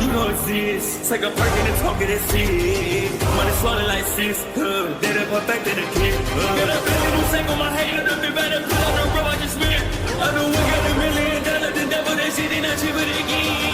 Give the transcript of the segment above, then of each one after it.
you don't exist. Take a perk and a talk of that shit. Money swallowed like sis. Dead up perfect in the kid. Got a billion who sang on my head. Look up better put on the road I just spent. I know we got $1 million. The devil that shit ain't not cheaper again.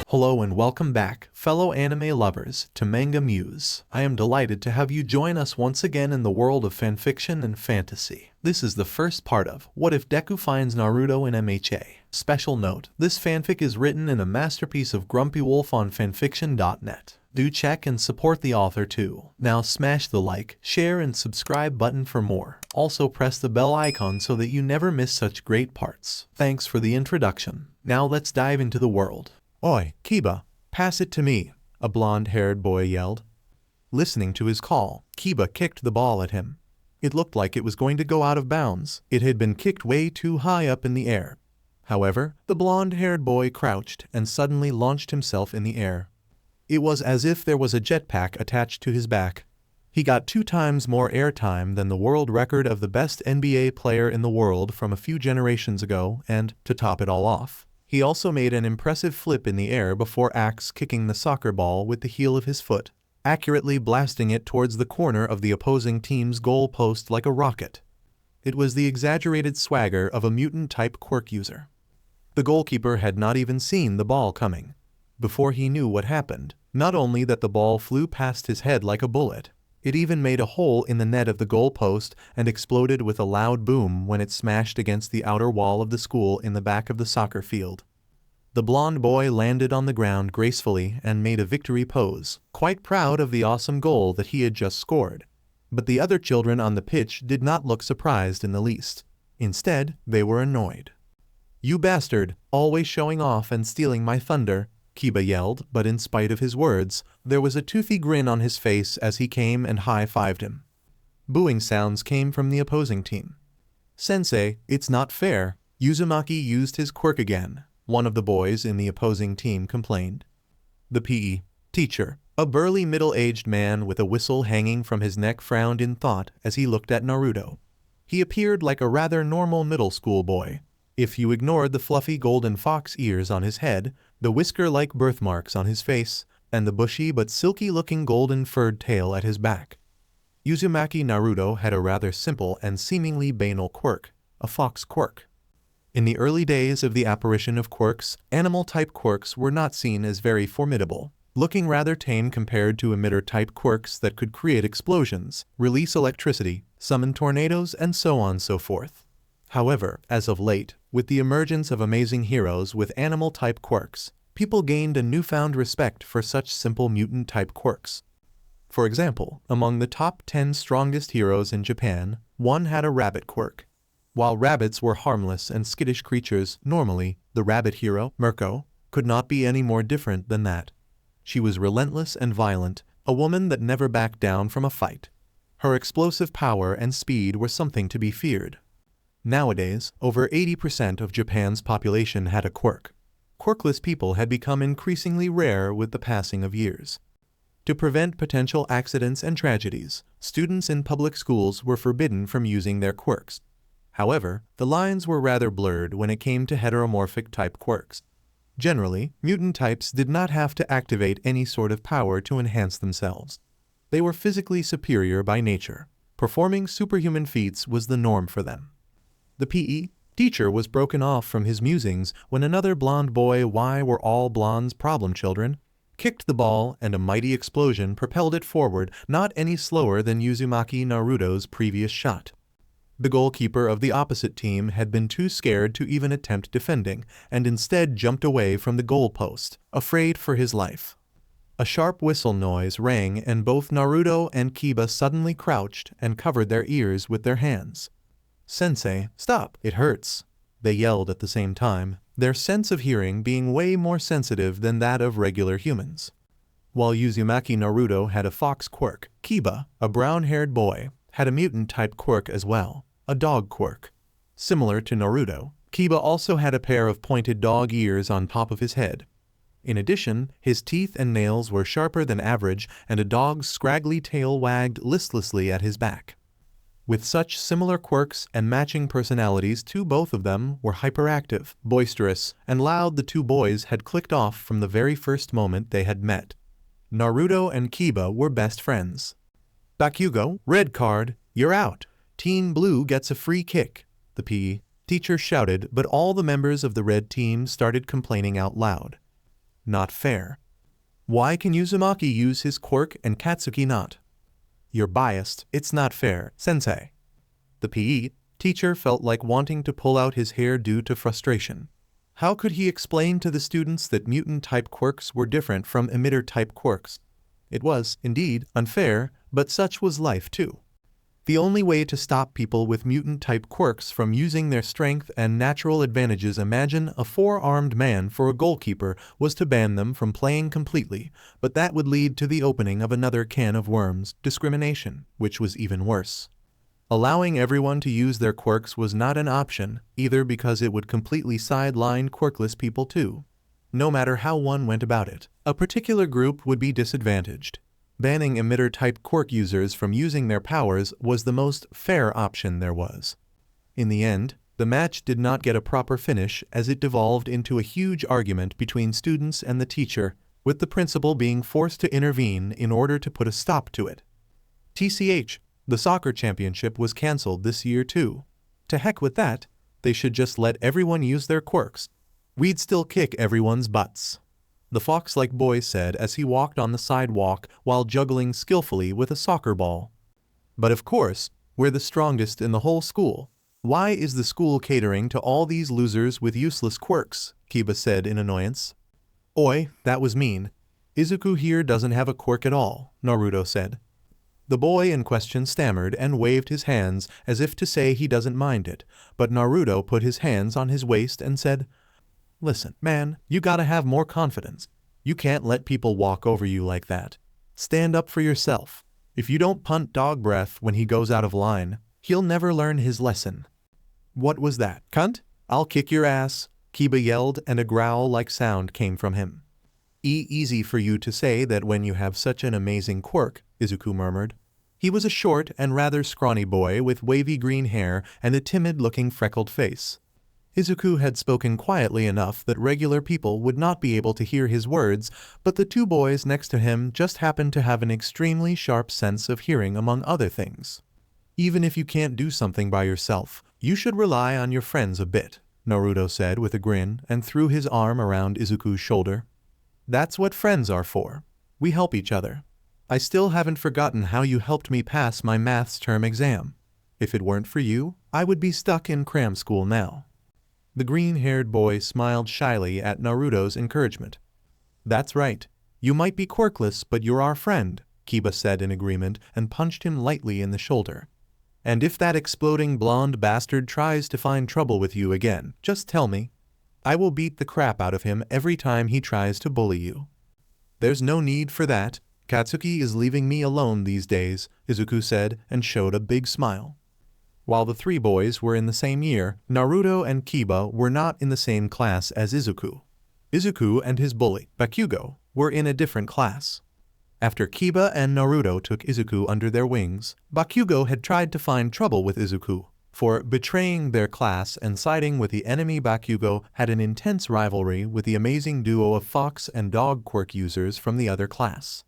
Hello and welcome back, fellow anime lovers, to MangaMuse. I am delighted to have you join us once again in the world of fanfiction and fantasy. This is the first part of What If Deku Finds Naruto in MHA. Special note, this fanfic is written in a masterpiece of grumpywolf on fanfiction.net. Do check and support the author too. Now smash the like, share and subscribe button for more. Also press the bell icon so that you never miss such great parts. Thanks for the introduction. Now let's dive into the world. "Oi, Kiba, pass it to me," a blonde-haired boy yelled. Listening to his call, Kiba kicked the ball at him. It looked like it was going to go out of bounds. It had been kicked way too high up in the air. However, the blonde-haired boy crouched and suddenly launched himself in the air. It was as if there was a jetpack attached to his back. He got 2 times more airtime than the world record of the best NBA player in the world from a few generations ago, and, to top it all off, he also made an impressive flip in the air before kicking the soccer ball with the heel of his foot, accurately blasting it towards the corner of the opposing team's goal post like a rocket. It was the exaggerated swagger of a mutant-type quirk user. The goalkeeper had not even seen the ball coming. Before he knew what happened, not only that the ball flew past his head like a bullet, it even made a hole in the net of the goal post and exploded with a loud boom when it smashed against the outer wall of the school in the back of the soccer field. The blonde boy landed on the ground gracefully and made a victory pose, quite proud of the awesome goal that he had just scored. But the other children on the pitch did not look surprised in the least. Instead, they were annoyed. "You bastard, always showing off and stealing my thunder," Kiba yelled, but in spite of his words, there was a toothy grin on his face as he came and high-fived him. Booing sounds came from the opposing team. "Sensei, it's not fair. Uzumaki used his quirk again," one of the boys in the opposing team complained. The PE teacher, a burly middle-aged man with a whistle hanging from his neck, frowned in thought as he looked at Naruto. He appeared like a rather normal middle school boy, if you ignored the fluffy golden fox ears on his head, the whisker-like birthmarks on his face, and the bushy but silky-looking golden furred tail at his back. Uzumaki Naruto had a rather simple and seemingly banal quirk, a fox quirk. In the early days of the apparition of quirks, animal-type quirks were not seen as very formidable, looking rather tame compared to emitter-type quirks that could create explosions, release electricity, summon tornadoes, and so on and so forth. However, as of late, with the emergence of amazing heroes with animal-type quirks, people gained a newfound respect for such simple mutant-type quirks. For example, among the top 10 strongest heroes in Japan, one had a rabbit quirk. While rabbits were harmless and skittish creatures, normally, the rabbit hero, Mirko, could not be any more different than that. She was relentless and violent, a woman that never backed down from a fight. Her explosive power and speed were something to be feared. Nowadays, over 80% of Japan's population had a quirk. Quirkless people had become increasingly rare with the passing of years. To prevent potential accidents and tragedies, students in public schools were forbidden from using their quirks. However, the lines were rather blurred when it came to heteromorphic type quirks. Generally, mutant types did not have to activate any sort of power to enhance themselves. They were physically superior by nature. Performing superhuman feats was the norm for them. The PE teacher was broken off from his musings when another blonde boy, "Why were all blondes problem children?" kicked the ball and a mighty explosion propelled it forward, not any slower than Uzumaki Naruto's previous shot. The goalkeeper of the opposite team had been too scared to even attempt defending, and instead jumped away from the goal post, afraid for his life. A sharp whistle noise rang and both Naruto and Kiba suddenly crouched and covered their ears with their hands. "Sensei, stop, it hurts," they yelled at the same time, their sense of hearing being way more sensitive than that of regular humans. While Uzumaki Naruto had a fox quirk, Kiba, a brown-haired boy, had a mutant-type quirk as well, a dog quirk. Similar to Naruto, Kiba also had a pair of pointed dog ears on top of his head. In addition, his teeth and nails were sharper than average and a dog's scraggly tail wagged listlessly at his back. With such similar quirks and matching personalities too, both of them were hyperactive, boisterous, and loud. The two boys had clicked off from the very first moment they had met. Naruto and Kiba were best friends. "Bakugo, red card, you're out. Team Blue gets a free kick," the PE teacher shouted, but all the members of the red team started complaining out loud. "Not fair. Why can Uzumaki use his quirk and Katsuki not? You're biased, it's not fair, sensei." The PE teacher felt like wanting to pull out his hair due to frustration. How could he explain to the students that mutant-type quirks were different from emitter-type quirks? It was, indeed, unfair, but such was life too. The only way to stop people with mutant-type quirks from using their strength and natural advantages, imagine a four-armed man for a goalkeeper, was to ban them from playing completely, but that would lead to the opening of another can of worms, discrimination, which was even worse. Allowing everyone to use their quirks was not an option, either, because it would completely sideline quirkless people too. No matter how one went about it, a particular group would be disadvantaged. Banning emitter-type quirk users from using their powers was the most fair option there was. In the end, the match did not get a proper finish, as it devolved into a huge argument between students and the teacher, with the principal being forced to intervene in order to put a stop to it. TCH, the soccer championship was cancelled this year too. To heck with that, they should just let everyone use their quirks. We'd still kick everyone's butts," the fox-like boy said as he walked on the sidewalk while juggling skillfully with a soccer ball. "But of course, we're the strongest in the whole school. Why is the school catering to all these losers with useless quirks?" Kiba said in annoyance. "Oi, that was mean. Izuku here doesn't have a quirk at all," Naruto said. The boy in question stammered and waved his hands as if to say he doesn't mind it, but Naruto put his hands on his waist and said, "Listen, man, you gotta have more confidence. You can't let people walk over you like that. Stand up for yourself. If you don't punt dog breath when he goes out of line, he'll never learn his lesson." "What was that, cunt? I'll kick your ass," Kiba yelled, and a growl-like sound came from him. Easy for you to say that when you have such an amazing quirk," Izuku murmured. He was a short and rather scrawny boy with wavy green hair and a timid-looking freckled face. Izuku had spoken quietly enough that regular people would not be able to hear his words, but the two boys next to him just happened to have an extremely sharp sense of hearing, among other things. "Even if you can't do something by yourself, you should rely on your friends a bit," Naruto said with a grin and threw his arm around Izuku's shoulder. "That's what friends are for. We help each other. I still haven't forgotten how you helped me pass my maths term exam. If it weren't for you, I would be stuck in cram school now." The green-haired boy smiled shyly at Naruto's encouragement. "That's right. You might be quirkless, but you're our friend," Kiba said in agreement and punched him lightly in the shoulder. "And if that exploding blonde bastard tries to find trouble with you again, just tell me. I will beat the crap out of him every time he tries to bully you." "There's no need for that. Katsuki is leaving me alone these days," Izuku said and showed a big smile. While the three boys were in the same year, Naruto and Kiba were not in the same class as Izuku. Izuku and his bully, Bakugo, were in a different class. After Kiba and Naruto took Izuku under their wings, Bakugo had tried to find trouble with Izuku for betraying their class and siding with the enemy. Bakugo had an intense rivalry with the amazing duo of fox and dog quirk users from the other class.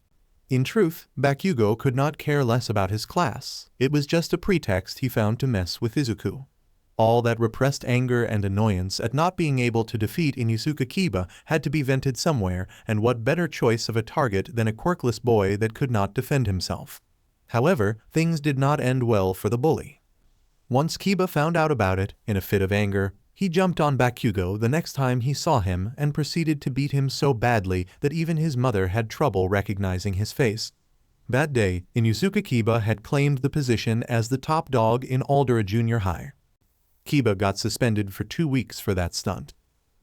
In truth, Bakugo could not care less about his class. It was just a pretext he found to mess with Izuku. All that repressed anger and annoyance at not being able to defeat Inosuke Kiba had to be vented somewhere, and what better choice of a target than a quirkless boy that could not defend himself? However, things did not end well for the bully. Once Kiba found out about it, in a fit of anger, he jumped on Bakugo the next time he saw him and proceeded to beat him so badly that even his mother had trouble recognizing his face. That day, Inosuke Kiba had claimed the position as the top dog in Aldera Junior High. Kiba got suspended for 2 weeks for that stunt.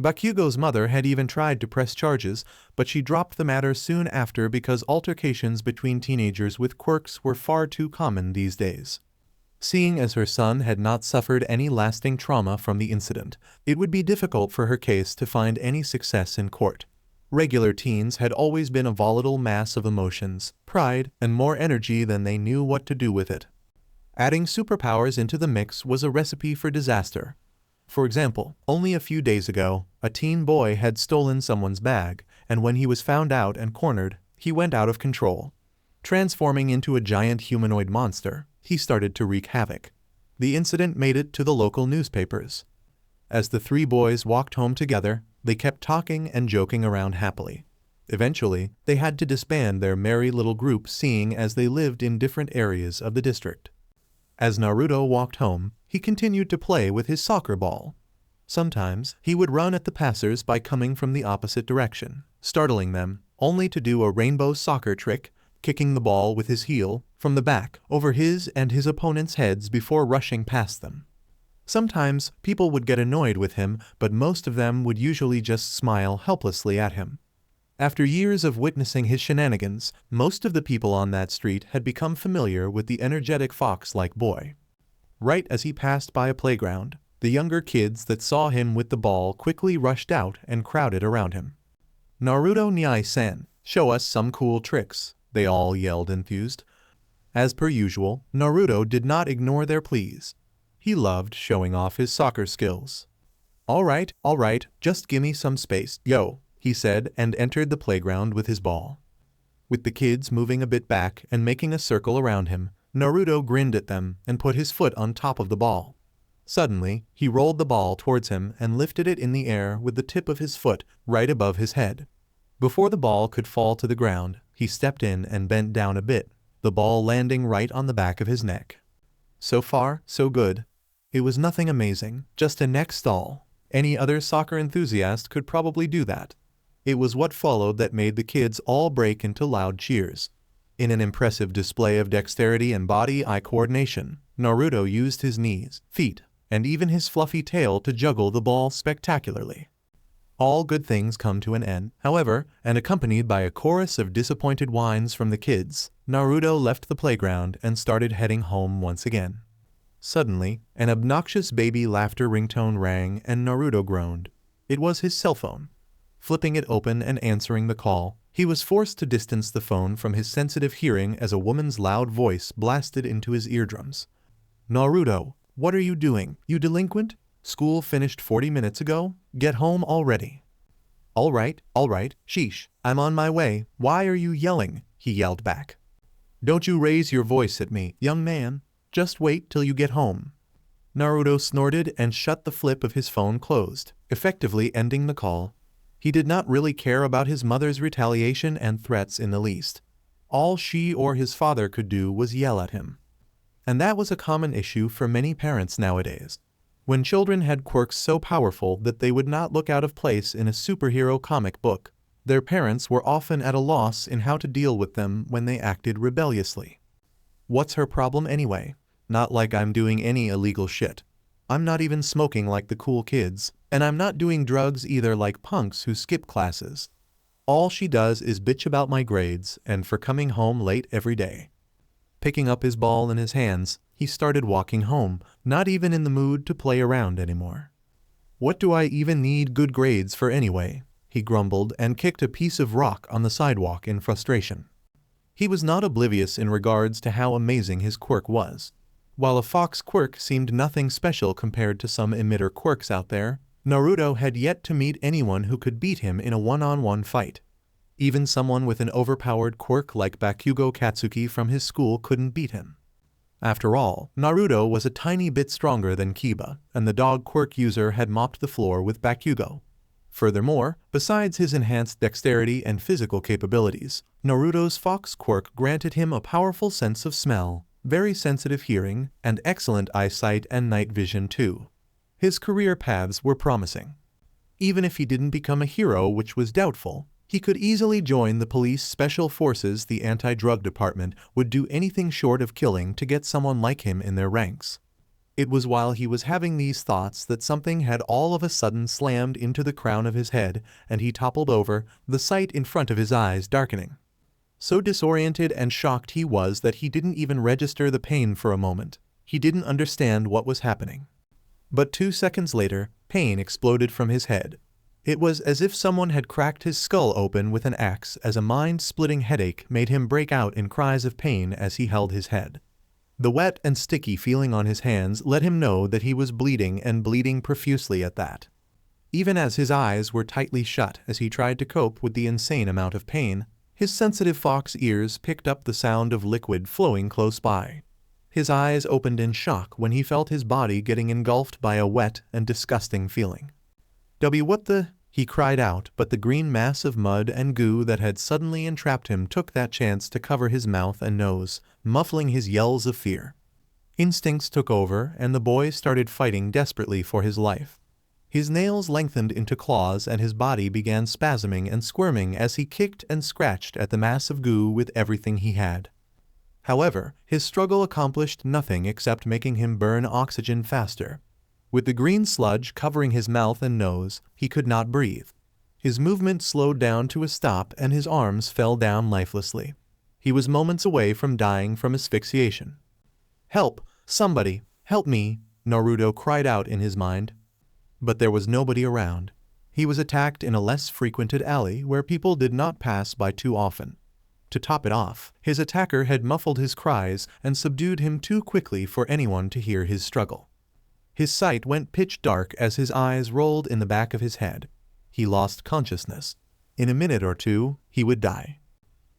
Bakugo's mother had even tried to press charges, but she dropped the matter soon after because altercations between teenagers with quirks were far too common these days. Seeing as her son had not suffered any lasting trauma from the incident, it would be difficult for her case to find any success in court. Regular teens had always been a volatile mass of emotions, pride, and more energy than they knew what to do with it. Adding superpowers into the mix was a recipe for disaster. For example, only a few days ago, a teen boy had stolen someone's bag, and when he was found out and cornered, he went out of control. Transforming into a giant humanoid monster, he started to wreak havoc. The incident made it to the local newspapers. As the three boys walked home together, they kept talking and joking around happily. Eventually, they had to disband their merry little group, seeing as they lived in different areas of the district. As Naruto walked home, he continued to play with his soccer ball. Sometimes, he would run at the passers by coming from the opposite direction, startling them, only to do a rainbow soccer trick, kicking the ball with his heel from the back over his and his opponent's heads before rushing past them. Sometimes, people would get annoyed with him, but most of them would usually just smile helplessly at him. After years of witnessing his shenanigans, most of the people on that street had become familiar with the energetic fox-like boy. Right as he passed by a playground, the younger kids that saw him with the ball quickly rushed out and crowded around him. "Naruto Nyai-san, show us some cool tricks," they all yelled enthused. As per usual, Naruto did not ignore their pleas. He loved showing off his soccer skills. All right, just gimme some space, yo," he said, and entered the playground with his ball. With the kids moving a bit back and making a circle around him, Naruto grinned at them and put his foot on top of the ball. Suddenly, he rolled the ball towards him and lifted it in the air with the tip of his foot right above his head. Before the ball could fall to the ground, he stepped in and bent down a bit, the ball landing right on the back of his neck. So far, so good. It was nothing amazing, just a neck stall. Any other soccer enthusiast could probably do that. It was what followed that made the kids all break into loud cheers. In an impressive display of dexterity and body-eye coordination, Naruto used his knees, feet, and even his fluffy tail to juggle the ball spectacularly. All good things come to an end, however, and accompanied by a chorus of disappointed whines from the kids, Naruto left the playground and started heading home once again. Suddenly, an obnoxious baby laughter ringtone rang and Naruto groaned. It was his cell phone. Flipping it open and answering the call, he was forced to distance the phone from his sensitive hearing as a woman's loud voice blasted into his eardrums. "Naruto, what are you doing, you delinquent? School finished 40 minutes ago? Get home already." All right, sheesh, I'm on my way, why are you yelling?" he yelled back. "Don't you raise your voice at me, young man. Just wait till you get home." Naruto snorted and shut the flip of his phone closed, effectively ending the call. He did not really care about his mother's retaliation and threats in the least. All she or his father could do was yell at him. And that was a common issue for many parents nowadays. When children had quirks so powerful that they would not look out of place in a superhero comic book, their parents were often at a loss in how to deal with them when they acted rebelliously. What's her problem anyway? Not like I'm doing any illegal shit. I'm not even smoking like the cool kids, and I'm not doing drugs either like punks who skip classes. All she does is bitch about my grades and for coming home late every day. Picking up his ball in his hands, he started walking home, not even in the mood to play around anymore. "What do I even need good grades for anyway?" he grumbled and kicked a piece of rock on the sidewalk in frustration. He was not oblivious in regards to how amazing his quirk was. While a fox quirk seemed nothing special compared to some emitter quirks out there, Naruto had yet to meet anyone who could beat him in a one-on-one fight. Even someone with an overpowered quirk like Bakugo Katsuki from his school couldn't beat him. After all, Naruto was a tiny bit stronger than Kiba, and the dog quirk user had mopped the floor with Bakugo. Furthermore, besides his enhanced dexterity and physical capabilities, Naruto's fox quirk granted him a powerful sense of smell, very sensitive hearing, and excellent eyesight and night vision too. His career paths were promising. Even if he didn't become a hero, which was doubtful, he could easily join the police special forces. The anti-drug department would do anything short of killing to get someone like him in their ranks. It was while he was having these thoughts that something had all of a sudden slammed into the crown of his head, and he toppled over, the sight in front of his eyes darkening. So disoriented and shocked he was that he didn't even register the pain for a moment. He didn't understand what was happening. But 2 seconds later, pain exploded from his head. It was as if someone had cracked his skull open with an axe as a mind-splitting headache made him break out in cries of pain as he held his head. The wet and sticky feeling on his hands let him know that he was bleeding and bleeding profusely at that. Even as his eyes were tightly shut as he tried to cope with the insane amount of pain, his sensitive fox ears picked up the sound of liquid flowing close by. His eyes opened in shock when he felt his body getting engulfed by a wet and disgusting feeling. What the? He cried out, but the green mass of mud and goo that had suddenly entrapped him took that chance to cover his mouth and nose, muffling his yells of fear. Instincts took over, and the boy started fighting desperately for his life. His nails lengthened into claws and his body began spasming and squirming as he kicked and scratched at the mass of goo with everything he had. However, his struggle accomplished nothing except making him burn oxygen faster. With the green sludge covering his mouth and nose, he could not breathe. His movement slowed down to a stop and his arms fell down lifelessly. He was moments away from dying from asphyxiation. "Help! Somebody! Help me!" Naruto cried out in his mind. But there was nobody around. He was attacked in a less frequented alley where people did not pass by too often. To top it off, his attacker had muffled his cries and subdued him too quickly for anyone to hear his struggle. His sight went pitch dark as his eyes rolled in the back of his head. He lost consciousness. In a minute or two, he would die.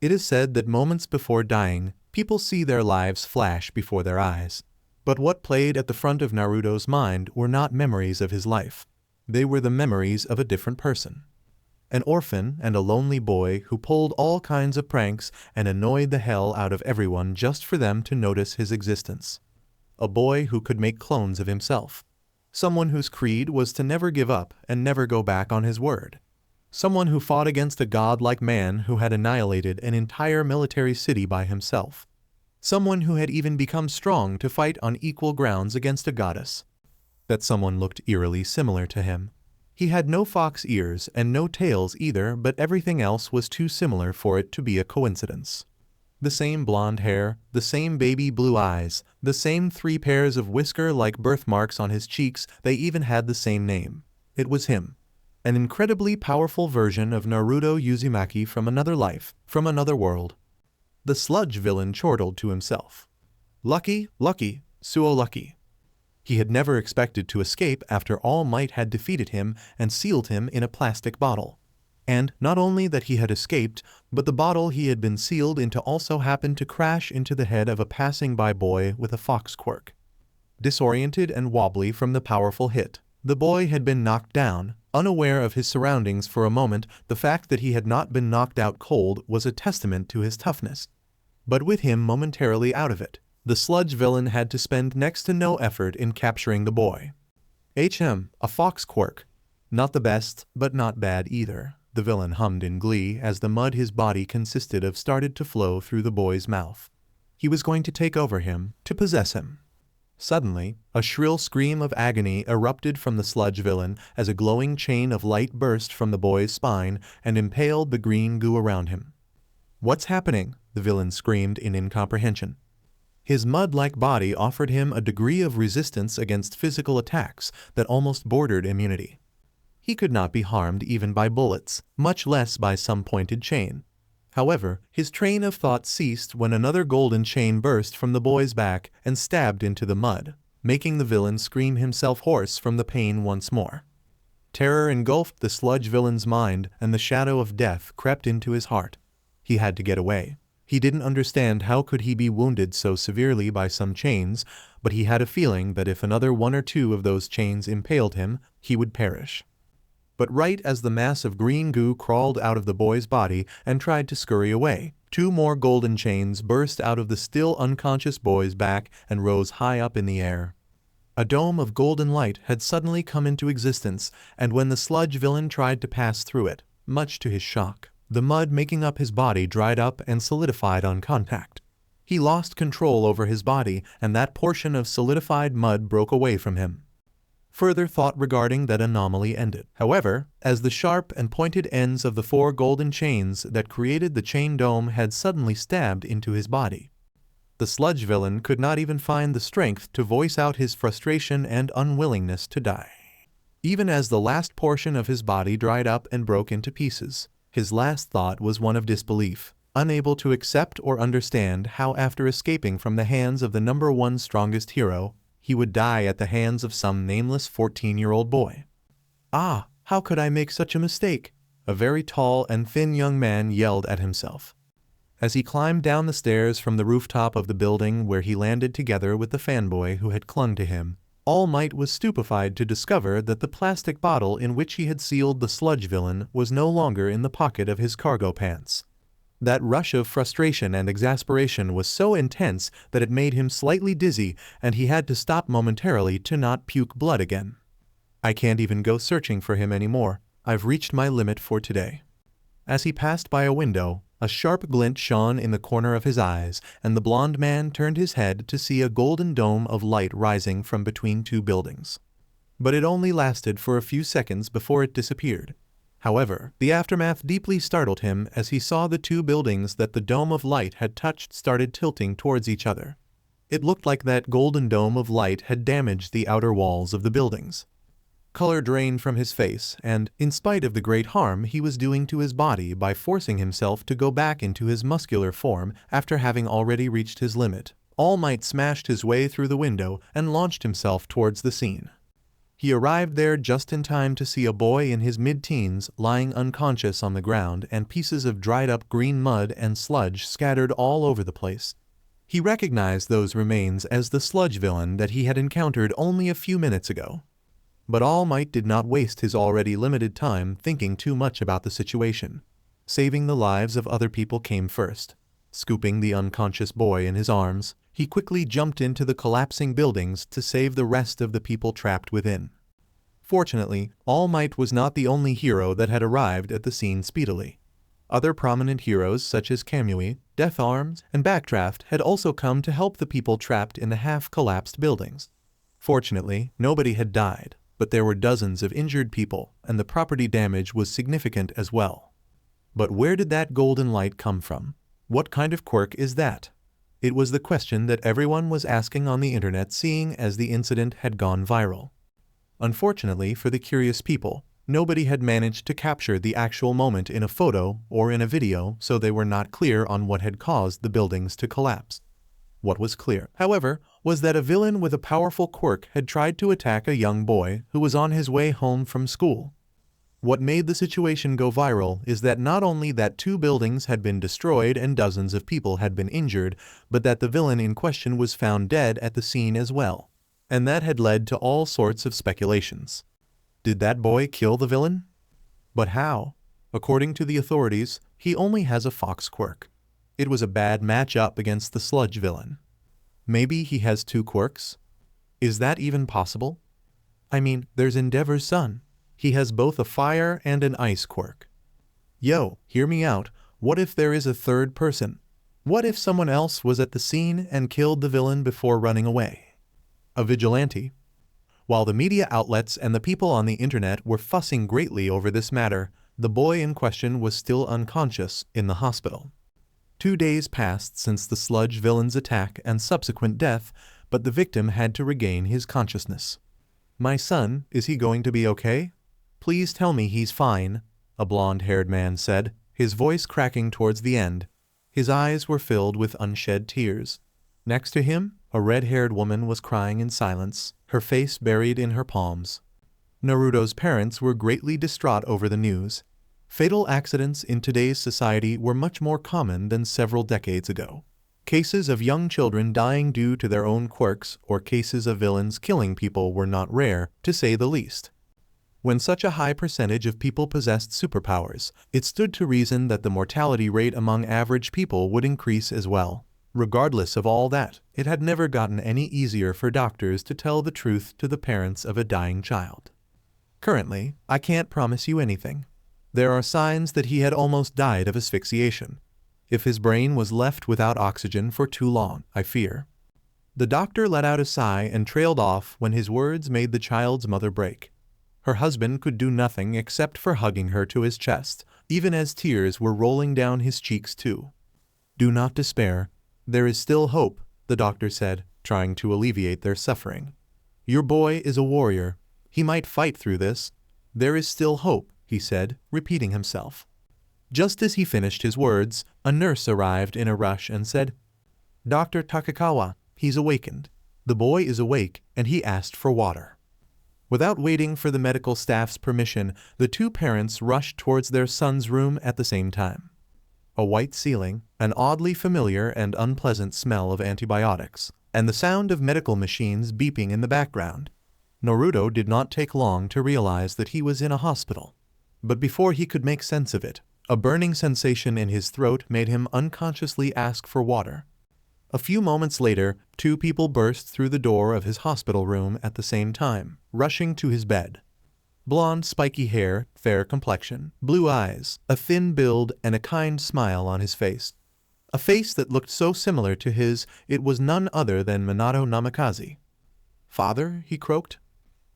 It is said that moments before dying, people see their lives flash before their eyes. But what played at the front of Naruto's mind were not memories of his life. They were the memories of a different person. An orphan and a lonely boy who pulled all kinds of pranks and annoyed the hell out of everyone just for them to notice his existence. A boy who could make clones of himself. Someone whose creed was to never give up and never go back on his word. Someone who fought against a godlike man who had annihilated an entire military city by himself. Someone who had even become strong to fight on equal grounds against a goddess. That someone looked eerily similar to him. He had no fox ears and no tails either, but everything else was too similar for it to be a coincidence. The same blonde hair, the same baby blue eyes, the same 3 pairs of whisker-like birthmarks on his cheeks, they even had the same name. It was him. An incredibly powerful version of Naruto Uzumaki from another life, from another world. The sludge villain chortled to himself. Lucky, so lucky. He had never expected to escape after All Might had defeated him and sealed him in a plastic bottle. And not only that he had escaped, but the bottle he had been sealed into also happened to crash into the head of a passing-by boy with a fox quirk. Disoriented and wobbly from the powerful hit, the boy had been knocked down. Unaware of his surroundings for a moment, the fact that he had not been knocked out cold was a testament to his toughness. But with him momentarily out of it, the sludge villain had to spend next to no effort in capturing the boy. A fox quirk. Not the best, but not bad either, the villain hummed in glee as the mud his body consisted of started to flow through the boy's mouth. He was going to take over him, to possess him. Suddenly, a shrill scream of agony erupted from the sludge villain as a glowing chain of light burst from the boy's spine and impaled the green goo around him. "What's happening?" the villain screamed in incomprehension. His mud-like body offered him a degree of resistance against physical attacks that almost bordered immunity. He could not be harmed even by bullets, much less by some pointed chain. However, his train of thought ceased when another golden chain burst from the boy's back and stabbed into the mud, making the villain scream himself hoarse from the pain once more. Terror engulfed the sludge villain's mind and the shadow of death crept into his heart. He had to get away. He didn't understand how could he be wounded so severely by some chains, but he had a feeling that if another 1 or 2 of those chains impaled him, he would perish. But right as the mass of green goo crawled out of the boy's body and tried to scurry away, 2 more golden chains burst out of the still unconscious boy's back and rose high up in the air. A dome of golden light had suddenly come into existence, and when the sludge villain tried to pass through it, much to his shock, the mud making up his body dried up and solidified on contact. He lost control over his body, and that portion of solidified mud broke away from him. Further thought regarding that anomaly ended, however, as the sharp and pointed ends of the 4 golden chains that created the chain dome had suddenly stabbed into his body. The sludge villain could not even find the strength to voice out his frustration and unwillingness to die. Even as the last portion of his body dried up and broke into pieces, his last thought was one of disbelief. unable to accept or understand how after escaping from the hands of the number one strongest hero, he would die at the hands of some nameless 14-year-old boy. "Ah, how could I make such a mistake?" a very tall and thin young man yelled at himself. As he climbed down the stairs from the rooftop of the building where he landed together with the fanboy who had clung to him, All Might was stupefied to discover that the plastic bottle in which he had sealed the sludge villain was no longer in the pocket of his cargo pants. That rush of frustration and exasperation was so intense that it made him slightly dizzy, and he had to stop momentarily to not puke blood again. "I can't even go searching for him anymore. I've reached my limit for today." As he passed by a window, a sharp glint shone in the corner of his eyes, and the blond man turned his head to see a golden dome of light rising from between two buildings. But it only lasted for a few seconds before it disappeared. However, the aftermath deeply startled him as he saw the two buildings that the dome of light had touched started tilting towards each other. It looked like that golden dome of light had damaged the outer walls of the buildings. Color drained from his face, and, in spite of the great harm he was doing to his body by forcing himself to go back into his muscular form after having already reached his limit, All Might smashed his way through the window and launched himself towards the scene. He arrived there just in time to see a boy in his mid-teens lying unconscious on the ground and pieces of dried-up green mud and sludge scattered all over the place. He recognized those remains as the sludge villain that he had encountered only a few minutes ago. But All Might did not waste his already limited time thinking too much about the situation. Saving the lives of other people came first. Scooping the unconscious boy in his arms, he quickly jumped into the collapsing buildings to save the rest of the people trapped within. Fortunately, All Might was not the only hero that had arrived at the scene speedily. Other prominent heroes such as Kamui, Death Arms, and Backdraft had also come to help the people trapped in the half-collapsed buildings. Fortunately, nobody had died, but there were dozens of injured people, and the property damage was significant as well. But where did that golden light come from? What kind of quirk is that? It was the question that everyone was asking on the internet, seeing as the incident had gone viral. Unfortunately for the curious people, nobody had managed to capture the actual moment in a photo or in a video, so they were not clear on what had caused the buildings to collapse. What was clear, however, was that a villain with a powerful quirk had tried to attack a young boy who was on his way home from school. What made the situation go viral is that not only that two buildings had been destroyed and dozens of people had been injured, but that the villain in question was found dead at the scene as well. And that had led to all sorts of speculations. Did that boy kill the villain? But how? According to the authorities, he only has a fox quirk. It was a bad match-up against the sludge villain. Maybe he has two quirks? Is that even possible? I mean, there's Endeavor's son. He has both a fire and an ice quirk. Yo, hear me out. What if there is a third person? What if someone else was at the scene and killed the villain before running away? A vigilante? While the media outlets and the people on the internet were fussing greatly over this matter, the boy in question was still unconscious in the hospital. 2 days passed since the sludge villain's attack and subsequent death, but the victim had to regain his consciousness. "My son, is he going to be okay? Please tell me he's fine," a blonde-haired man said, his voice cracking towards the end. His eyes were filled with unshed tears. Next to him, a red-haired woman was crying in silence, her face buried in her palms. Naruto's parents were greatly distraught over the news. Fatal accidents in today's society were much more common than several decades ago. Cases of young children dying due to their own quirks or cases of villains killing people were not rare, to say the least. When such a high percentage of people possessed superpowers, it stood to reason that the mortality rate among average people would increase as well. Regardless of all that, it had never gotten any easier for doctors to tell the truth to the parents of a dying child. Currently, I can't promise you anything. There are signs that he had almost died of asphyxiation. If his brain was left without oxygen for too long, I fear. The doctor let out a sigh and trailed off when his words made the child's mother break. Her husband could do nothing except for hugging her to his chest, even as tears were rolling down his cheeks too. "Do not despair. There is still hope," the doctor said, trying to alleviate their suffering. "Your boy is a warrior. He might fight through this. There is still hope," he said, repeating himself. Just as he finished his words, a nurse arrived in a rush and said, "Dr. Takakawa, he's awakened. The boy is awake and he asked for water." Without waiting for the medical staff's permission, the two parents rushed towards their son's room at the same time. A white ceiling, an oddly familiar and unpleasant smell of antibiotics, and the sound of medical machines beeping in the background. Naruto did not take long to realize that he was in a hospital. But before he could make sense of it, a burning sensation in his throat made him unconsciously ask for water. A few moments later, two people burst through the door of his hospital room at the same time, rushing to his bed. Blonde, spiky hair, fair complexion, blue eyes, a thin build, and a kind smile on his face. A face that looked so similar to his, it was none other than Minato Namikaze. "Father?" he croaked.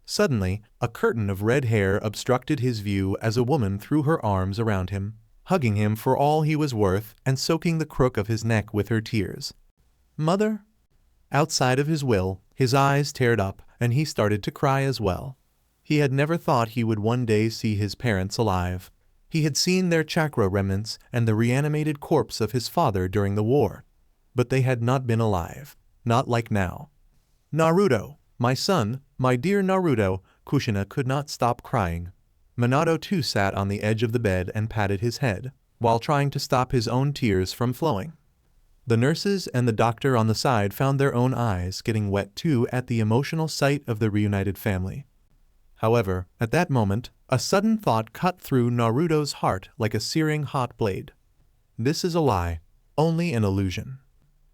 Suddenly, a curtain of red hair obstructed his view as a woman threw her arms around him, hugging him for all he was worth and soaking the crook of his neck with her tears. "Mother?" Outside of his will, his eyes teared up, and he started to cry as well. He had never thought he would one day see his parents alive. He had seen their chakra remnants and the reanimated corpse of his father during the war. But they had not been alive. Not like now. "Naruto, my son, my dear Naruto," Kushina could not stop crying. Minato too sat on the edge of the bed and patted his head, while trying to stop his own tears from flowing. The nurses and the doctor on the side found their own eyes getting wet too at the emotional sight of the reunited family. However, at that moment, a sudden thought cut through Naruto's heart like a searing hot blade. This is a lie, only an illusion.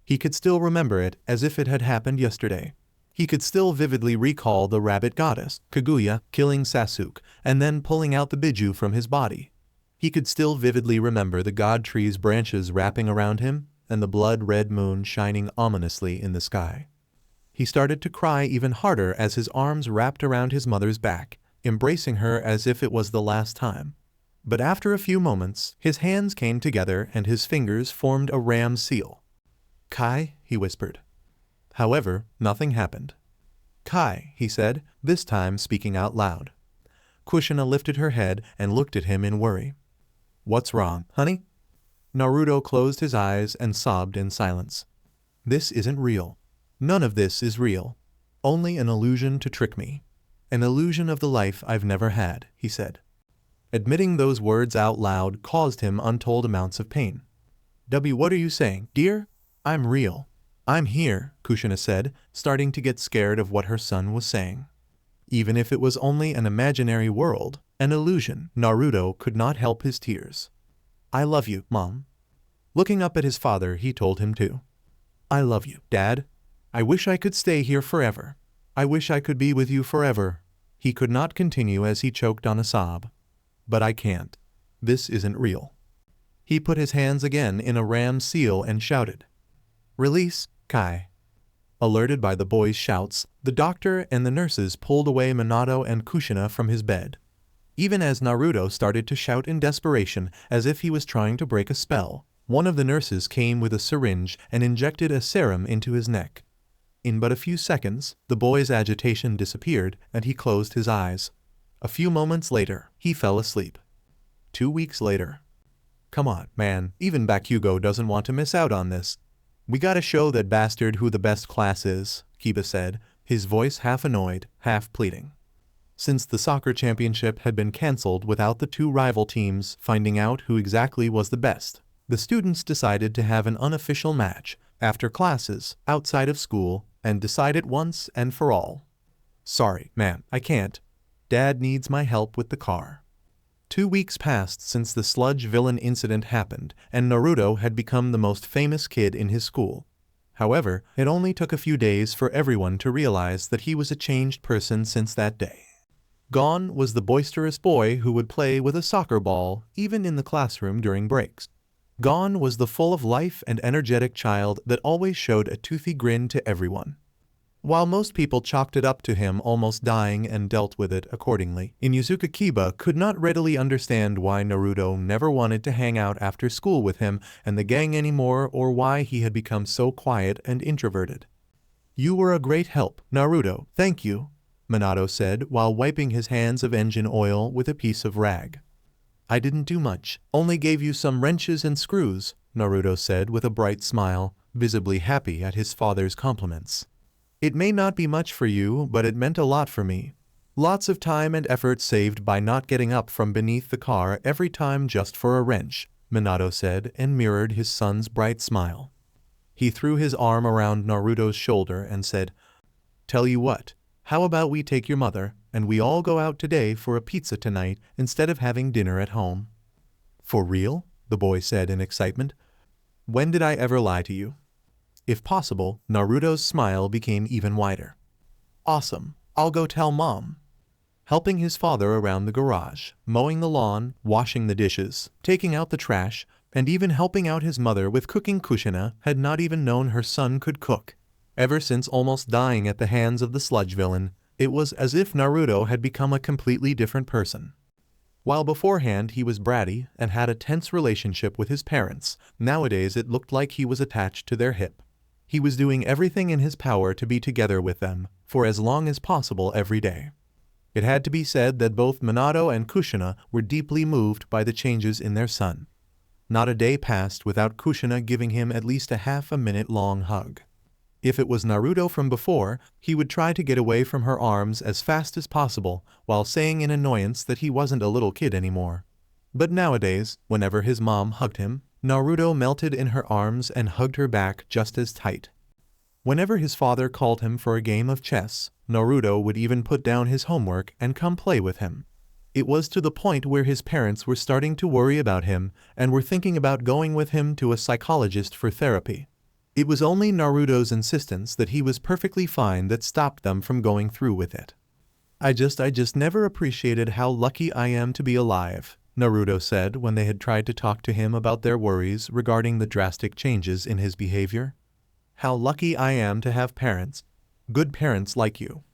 He could still remember it as if it had happened yesterday. He could still vividly recall the rabbit goddess, Kaguya, killing Sasuke, and then pulling out the biju from his body. He could still vividly remember the god tree's branches wrapping around him, and the blood-red moon shining ominously in the sky. He started to cry even harder as his arms wrapped around his mother's back, embracing her as if it was the last time. But after a few moments, his hands came together and his fingers formed a ram's seal. "Kai," he whispered. However, nothing happened. "Kai," he said, this time speaking out loud. Kushina lifted her head and looked at him in worry. "What's wrong, honey?" Naruto closed his eyes and sobbed in silence. "This isn't real. None of this is real. Only an illusion to trick me. An illusion of the life I've never had," he said. Admitting those words out loud caused him untold amounts of pain. What are you saying, dear?" "I'm real. I'm here," Kushina said, starting to get scared of what her son was saying. Even if it was only an imaginary world, an illusion, Naruto could not help his tears. "I love you, Mom." Looking up at his father, he told him too. "I love you, Dad. I wish I could stay here forever. I wish I could be with you forever." He could not continue as he choked on a sob. "But I can't. This isn't real." He put his hands again in a ram's seal and shouted, "Release, Kai." Alerted by the boy's shouts, the doctor and the nurses pulled away Minato and Kushina from his bed. Even as Naruto started to shout in desperation as if he was trying to break a spell, one of the nurses came with a syringe and injected a serum into his neck. In but a few seconds, the boy's agitation disappeared and he closed his eyes. A few moments later, he fell asleep. 2 weeks later. "Come on, man, even Bakugo doesn't want to miss out on this. We gotta show that bastard who the best class is," Kiba said, his voice half annoyed, half pleading. Since the soccer championship had been cancelled without the two rival teams finding out who exactly was the best, the students decided to have an unofficial match after classes, outside of school, and decide it once and for all. "Sorry, man, I can't. Dad needs my help with the car." 2 weeks passed since the sludge villain incident happened, and Naruto had become the most famous kid in his school. However, it only took a few days for everyone to realize that he was a changed person since that day. Gone was the boisterous boy who would play with a soccer ball, even in the classroom during breaks. Gone was the full of life and energetic child that always showed a toothy grin to everyone. While most people chalked it up to him almost dying and dealt with it accordingly, Inuzuka Kiba could not readily understand why Naruto never wanted to hang out after school with him and the gang anymore, or why he had become so quiet and introverted. "You were a great help, Naruto, thank you," Minato said while wiping his hands of engine oil with a piece of rag. I didn't do much, only gave you some wrenches and screws, Naruto said with a bright smile, visibly happy at his father's compliments. It may not be much for you, but it meant a lot for me. Lots of time and effort saved by not getting up from beneath the car every time just for a wrench, Minato said and mirrored his son's bright smile. He threw his arm around Naruto's shoulder and said, "Tell you what, how about we take your mother, and we all go out today for a pizza tonight instead of having dinner at home?" "For real?" the boy said in excitement. "When did I ever lie to you?" If possible, Naruto's smile became even wider. "Awesome, I'll go tell Mom." Helping his father around the garage, mowing the lawn, washing the dishes, taking out the trash, and even helping out his mother with cooking, Kushina had not even known her son could cook. Ever since almost dying at the hands of the sludge villain, it was as if Naruto had become a completely different person. While beforehand he was bratty and had a tense relationship with his parents, nowadays it looked like he was attached to their hip. He was doing everything in his power to be together with them, for as long as possible every day. It had to be said that both Minato and Kushina were deeply moved by the changes in their son. Not a day passed without Kushina giving him at least a half-a-minute-long hug. If it was Naruto from before, he would try to get away from her arms as fast as possible, while saying in annoyance that he wasn't a little kid anymore. But nowadays, whenever his mom hugged him, Naruto melted in her arms and hugged her back just as tight. Whenever his father called him for a game of chess, Naruto would even put down his homework and come play with him. It was to the point where his parents were starting to worry about him and were thinking about going with him to a psychologist for therapy. It was only Naruto's insistence that he was perfectly fine that stopped them from going through with it. I just never appreciated how lucky I am to be alive," Naruto said when they had tried to talk to him about their worries regarding the drastic changes in his behavior. "How lucky I am to have parents. Good parents like you.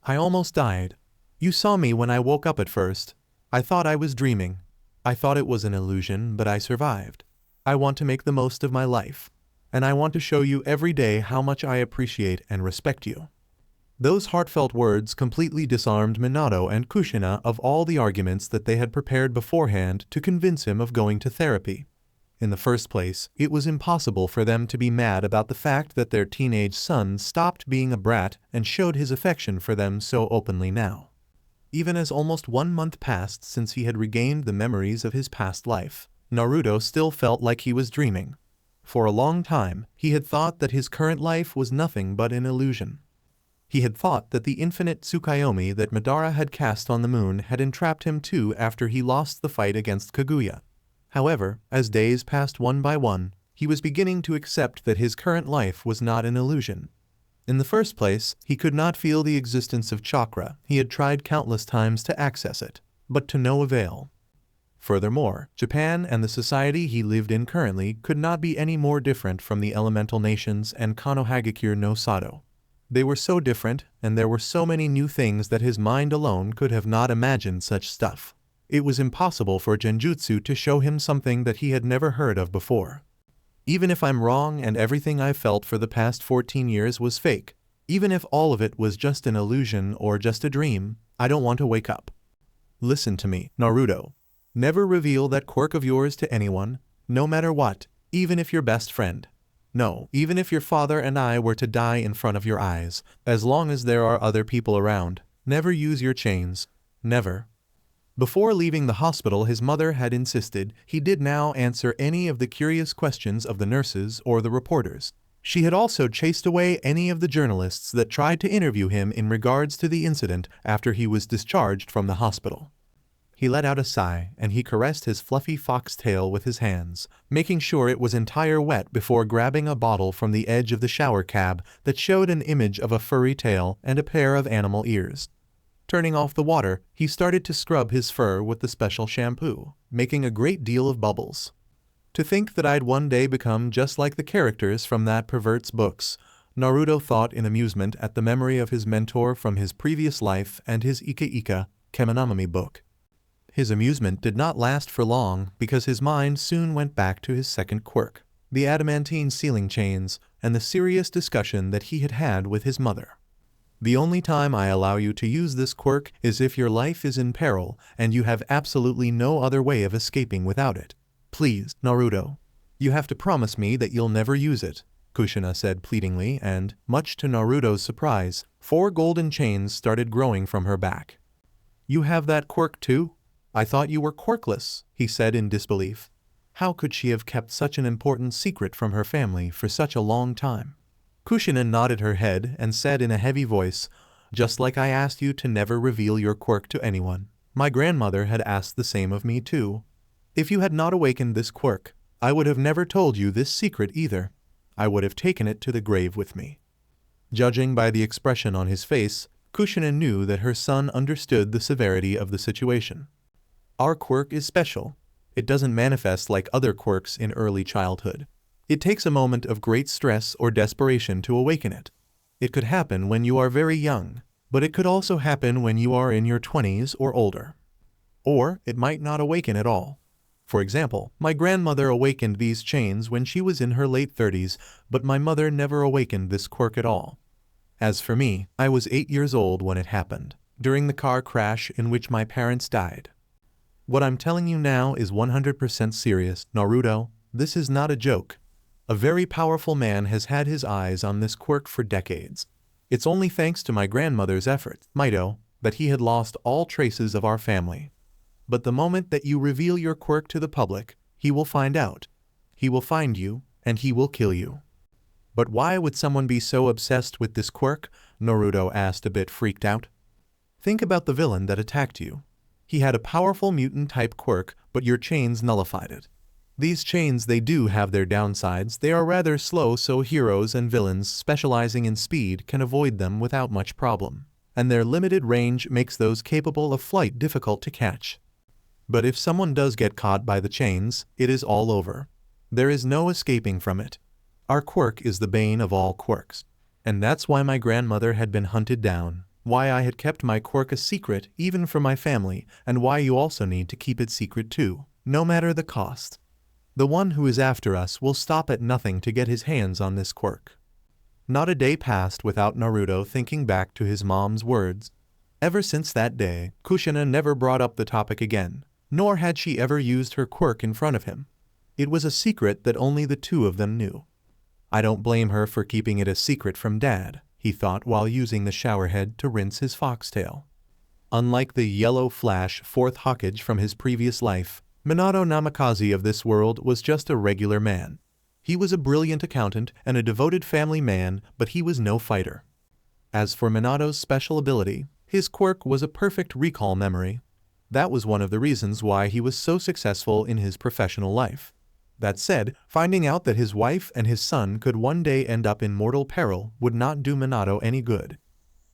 I almost died. You saw me when I woke up at first. I thought I was dreaming. I thought it was an illusion, but I survived. I want to make the most of my life. And I want to show you every day how much I appreciate and respect you." Those heartfelt words completely disarmed Minato and Kushina of all the arguments that they had prepared beforehand to convince him of going to therapy. In the first place, it was impossible for them to be mad about the fact that their teenage son stopped being a brat and showed his affection for them so openly now. Even as almost 1 month passed since he had regained the memories of his past life, Naruto still felt like he was dreaming. For a long time, he had thought that his current life was nothing but an illusion. He had thought that the infinite Tsukuyomi that Madara had cast on the moon had entrapped him too after he lost the fight against Kaguya. However, as days passed one by one, he was beginning to accept that his current life was not an illusion. In the first place, he could not feel the existence of chakra. He had tried countless times to access it, but to no avail. Furthermore, Japan and the society he lived in currently could not be any more different from the elemental nations and Konohagakure no Sado. They were so different, and there were so many new things that his mind alone could have not imagined such stuff. It was impossible for Genjutsu to show him something that he had never heard of before. Even if I'm wrong and everything I've felt for the past 14 years was fake, even if all of it was just an illusion or just a dream, I don't want to wake up. Listen to me, Naruto. Never reveal that quirk of yours to anyone, no matter what, even if your best friend. No, even if your father and I were to die in front of your eyes, as long as there are other people around, never use your chains. Never. Before leaving the hospital, his mother had insisted he did now answer any of the curious questions of the nurses or the reporters. She had also chased away any of the journalists that tried to interview him in regards to the incident after he was discharged from the hospital. He let out a sigh and he caressed his fluffy fox tail with his hands, making sure it was entire wet before grabbing a bottle from the edge of the shower cab that showed an image of a furry tail and a pair of animal ears. Turning off the water, he started to scrub his fur with the special shampoo, making a great deal of bubbles. To think that I'd one day become just like the characters from that pervert's books, Naruto thought in amusement at the memory of his mentor from his previous life and his Ika Ika Kemonamami book. His amusement did not last for long because his mind soon went back to his second quirk, the adamantine ceiling chains, and the serious discussion that he had had with his mother. The only time I allow you to use this quirk is if your life is in peril and you have absolutely no other way of escaping without it. Please, Naruto. You have to promise me that you'll never use it, Kushina said pleadingly, and, much to Naruto's surprise, 4 golden chains started growing from her back. You have that quirk too? I thought you were quirkless, he said in disbelief. How could she have kept such an important secret from her family for such a long time? Kushina nodded her head and said in a heavy voice, just like I asked you to never reveal your quirk to anyone. My grandmother had asked the same of me too. If you had not awakened this quirk, I would have never told you this secret either. I would have taken it to the grave with me. Judging by the expression on his face, Kushina knew that her son understood the severity of the situation. Our quirk is special. It doesn't manifest like other quirks in early childhood. It takes a moment of great stress or desperation to awaken it. It could happen when you are very young, but it could also happen when you are in your 20s or older. Or it might not awaken at all. For example, my grandmother awakened these chains when she was in her late 30s, but my mother never awakened this quirk at all. As for me, I was 8 years old when it happened, during the car crash in which my parents died. What I'm telling you now is 100% serious, Naruto. This is not a joke. A very powerful man has had his eyes on this quirk for decades. It's only thanks to my grandmother's efforts, Mito, that he had lost all traces of our family. But the moment that you reveal your quirk to the public, he will find out. He will find you, and he will kill you. But why would someone be so obsessed with this quirk? Naruto asked, a bit freaked out. Think about the villain that attacked you. He had a powerful mutant-type quirk, but your chains nullified it. These chains, they do have their downsides. They are rather slow, so heroes and villains specializing in speed can avoid them without much problem. And their limited range makes those capable of flight difficult to catch. But if someone does get caught by the chains, it is all over. There is no escaping from it. Our quirk is the bane of all quirks. And that's why my grandmother had been hunted down. Why I had kept my quirk a secret even from my family, and why you also need to keep it secret too, no matter the cost. The one who is after us will stop at nothing to get his hands on this quirk. Not a day passed without Naruto thinking back to his mom's words. Ever since that day, Kushina never brought up the topic again, nor had she ever used her quirk in front of him. It was a secret that only the two of them knew. I don't blame her for keeping it a secret from Dad, he thought while using the showerhead to rinse his foxtail. Unlike the yellow flash fourth Hokage from his previous life, Minato Namikaze of this world was just a regular man. He was a brilliant accountant and a devoted family man, but he was no fighter. As for Minato's special ability, his quirk was a perfect recall memory. That was one of the reasons why he was so successful in his professional life. That said, finding out that his wife and his son could one day end up in mortal peril would not do Minato any good.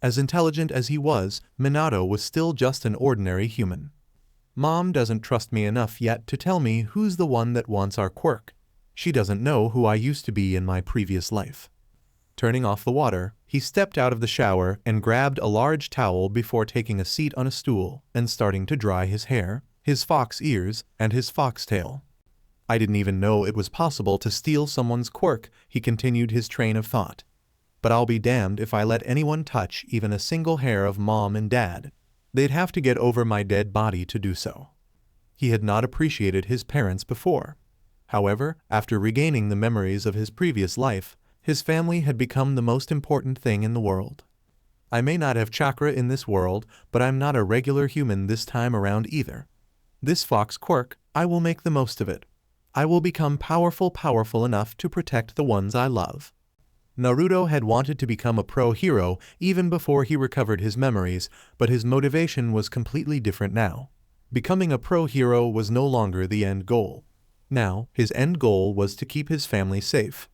As intelligent as he was, Minato was still just an ordinary human. Mom doesn't trust me enough yet to tell me who's the one that wants our quirk. She doesn't know who I used to be in my previous life. Turning off the water, he stepped out of the shower and grabbed a large towel before taking a seat on a stool and starting to dry his hair, his fox ears, and his foxtail. I didn't even know it was possible to steal someone's quirk, he continued his train of thought. But I'll be damned if I let anyone touch even a single hair of Mom and Dad. They'd have to get over my dead body to do so. He had not appreciated his parents before. However, after regaining the memories of his previous life, his family had become the most important thing in the world. I may not have chakra in this world, but I'm not a regular human this time around either. This fox quirk, I will make the most of it. I will become powerful enough to protect the ones I love. Naruto had wanted to become a pro hero even before he recovered his memories, but his motivation was completely different now. Becoming a pro hero was no longer the end goal. Now, his end goal was to keep his family safe.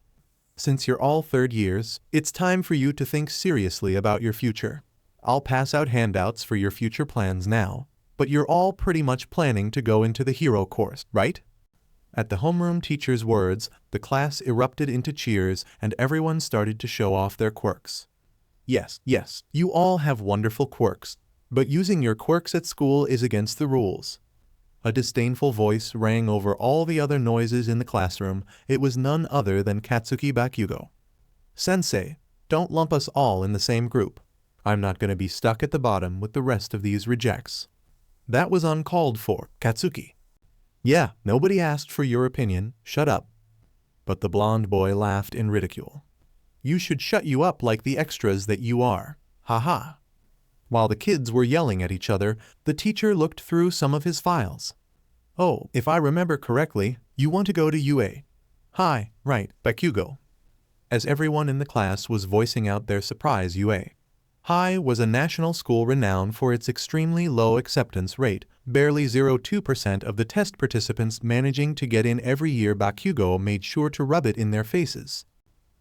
Since you're all third years, it's time for you to think seriously about your future. I'll pass out handouts for your future plans now, but you're all pretty much planning to go into the hero course, right? At the homeroom teacher's words, the class erupted into cheers and everyone started to show off their quirks. Yes, you all have wonderful quirks, but using your quirks at school is against the rules. A disdainful voice rang over all the other noises in the classroom. It was none other than Katsuki Bakugo. Sensei, don't lump us all in the same group. I'm not gonna be stuck at the bottom with the rest of these rejects. That was uncalled for, Katsuki. Yeah, nobody asked for your opinion, shut up. But the blonde boy laughed in ridicule. You should shut you up like the extras that you are, haha. While the kids were yelling at each other, the teacher looked through some of his files. Oh, if I remember correctly, you want to go to UA. Hi, right, Bakugo. As everyone in the class was voicing out their surprise, UA High was a national school renowned for its extremely low acceptance rate, barely 0.02% of the test participants managing to get in every year. Bakugo made sure to rub it in their faces.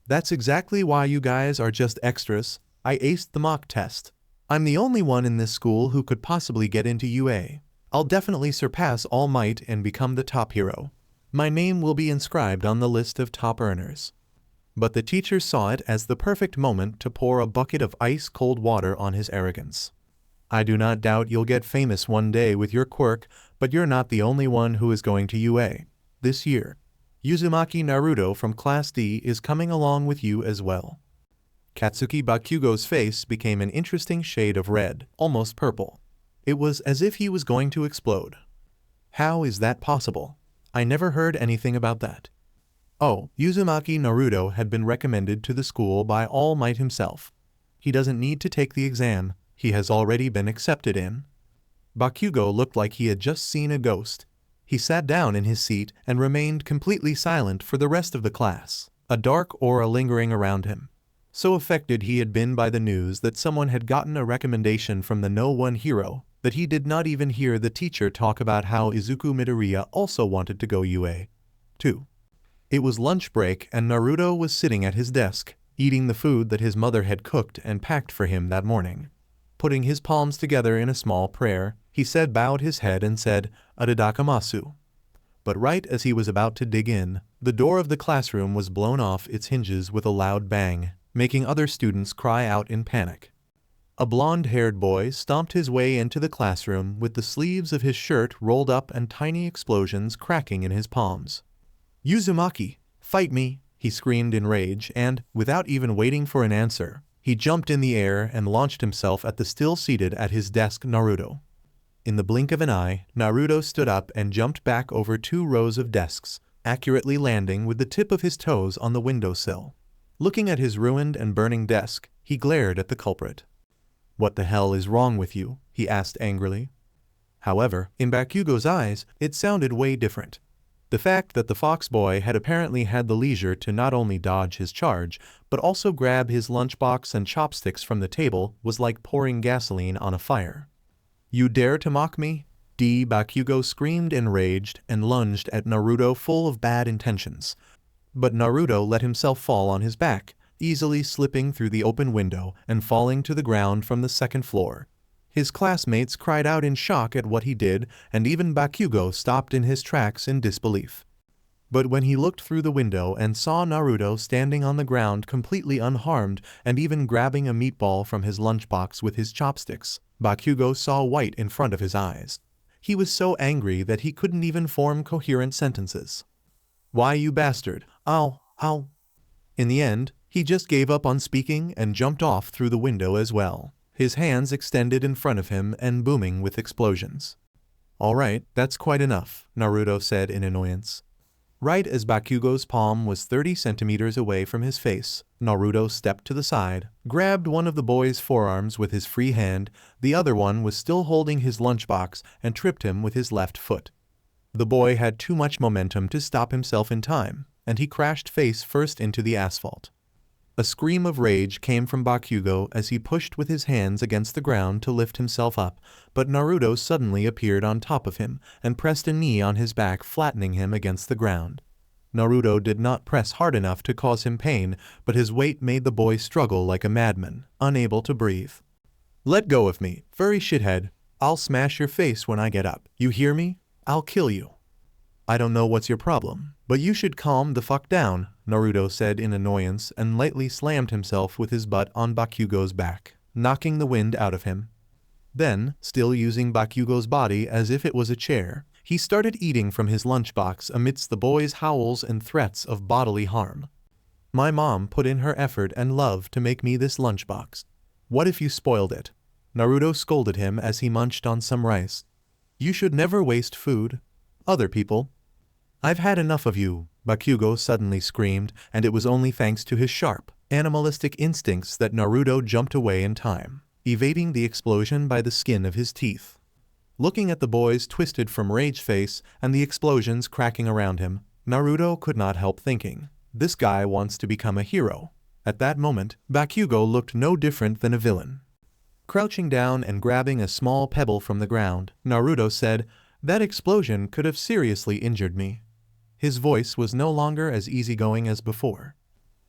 That's exactly why you guys are just extras. I aced the mock test. I'm the only one in this school who could possibly get into UA. I'll definitely surpass All Might and become the top hero. My name will be inscribed on the list of top earners. But the teacher saw it as the perfect moment to pour a bucket of ice-cold water on his arrogance. I do not doubt you'll get famous one day with your quirk, but you're not the only one who is going to UA this year. Uzumaki Naruto from Class D is coming along with you as well. Katsuki Bakugo's face became an interesting shade of red, almost purple. It was as if he was going to explode. How is that possible? I never heard anything about that. Oh, Uzumaki Naruto had been recommended to the school by All Might himself. He doesn't need to take the exam, he has already been accepted in. Bakugo looked like he had just seen a ghost. He sat down in his seat and remained completely silent for the rest of the class, a dark aura lingering around him. So affected he had been by the news that someone had gotten a recommendation from the no-one hero, that he did not even hear the teacher talk about how izukumidoriya also wanted to go UA. 2. It was lunch break and Naruto was sitting at his desk, eating the food that his mother had cooked and packed for him that morning. Putting his palms together in a small prayer, he bowed his head and said, "Arigato." But right as he was about to dig in, the door of the classroom was blown off its hinges with a loud bang, making other students cry out in panic. A blonde-haired boy stomped his way into the classroom with the sleeves of his shirt rolled up and tiny explosions cracking in his palms. "Uzumaki, fight me!" he screamed in rage and, without even waiting for an answer, he jumped in the air and launched himself at the still-seated at his desk Naruto. In the blink of an eye, Naruto stood up and jumped back over 2 rows of desks, accurately landing with the tip of his toes on the windowsill. Looking at his ruined and burning desk, he glared at the culprit. "What the hell is wrong with you?" he asked angrily. However, in Bakugo's eyes, it sounded way different. The fact that the fox boy had apparently had the leisure to not only dodge his charge, but also grab his lunchbox and chopsticks from the table was like pouring gasoline on a fire. "You dare to mock me?" Bakugo screamed enraged and lunged at Naruto full of bad intentions. But Naruto let himself fall on his back, easily slipping through the open window and falling to the ground from the 2nd floor. His classmates cried out in shock at what he did, and even Bakugo stopped in his tracks in disbelief. But when he looked through the window and saw Naruto standing on the ground completely unharmed and even grabbing a meatball from his lunchbox with his chopsticks, Bakugo saw white in front of his eyes. He was so angry that he couldn't even form coherent sentences. "Why, you bastard, ow." In the end, he just gave up on speaking and jumped off through the window as well, his hands extended in front of him and booming with explosions. "Alright, that's quite enough," Naruto said in annoyance. Right as Bakugo's palm was 30 centimeters away from his face, Naruto stepped to the side, grabbed one of the boy's forearms with his free hand, the other one was still holding his lunchbox, and tripped him with his left foot. The boy had too much momentum to stop himself in time, and he crashed face first into the asphalt. A scream of rage came from Bakugo as he pushed with his hands against the ground to lift himself up, but Naruto suddenly appeared on top of him and pressed a knee on his back, flattening him against the ground. Naruto did not press hard enough to cause him pain, but his weight made the boy struggle like a madman, unable to breathe. "Let go of me, furry shithead. I'll smash your face when I get up. You hear me? I'll kill you." "I don't know what's your problem, but you should calm the fuck down," Naruto said in annoyance and lightly slammed himself with his butt on Bakugo's back, knocking the wind out of him. Then, still using Bakugo's body as if it was a chair, he started eating from his lunchbox amidst the boy's howls and threats of bodily harm. "My mom put in her effort and love to make me this lunchbox. What if you spoiled it? Naruto scolded him as he munched on some rice. You should never waste food. Other people. I've had enough of you, Bakugo suddenly screamed, and it was only thanks to his sharp, animalistic instincts that Naruto jumped away in time, evading the explosion by the skin of his teeth. Looking at the boy's twisted from rage face and the explosions cracking around him, Naruto could not help thinking, this guy wants to become a hero. At that moment, Bakugo looked no different than a villain. Crouching down and grabbing a small pebble from the ground, Naruto said, that explosion could have seriously injured me. His voice was no longer as easygoing as before.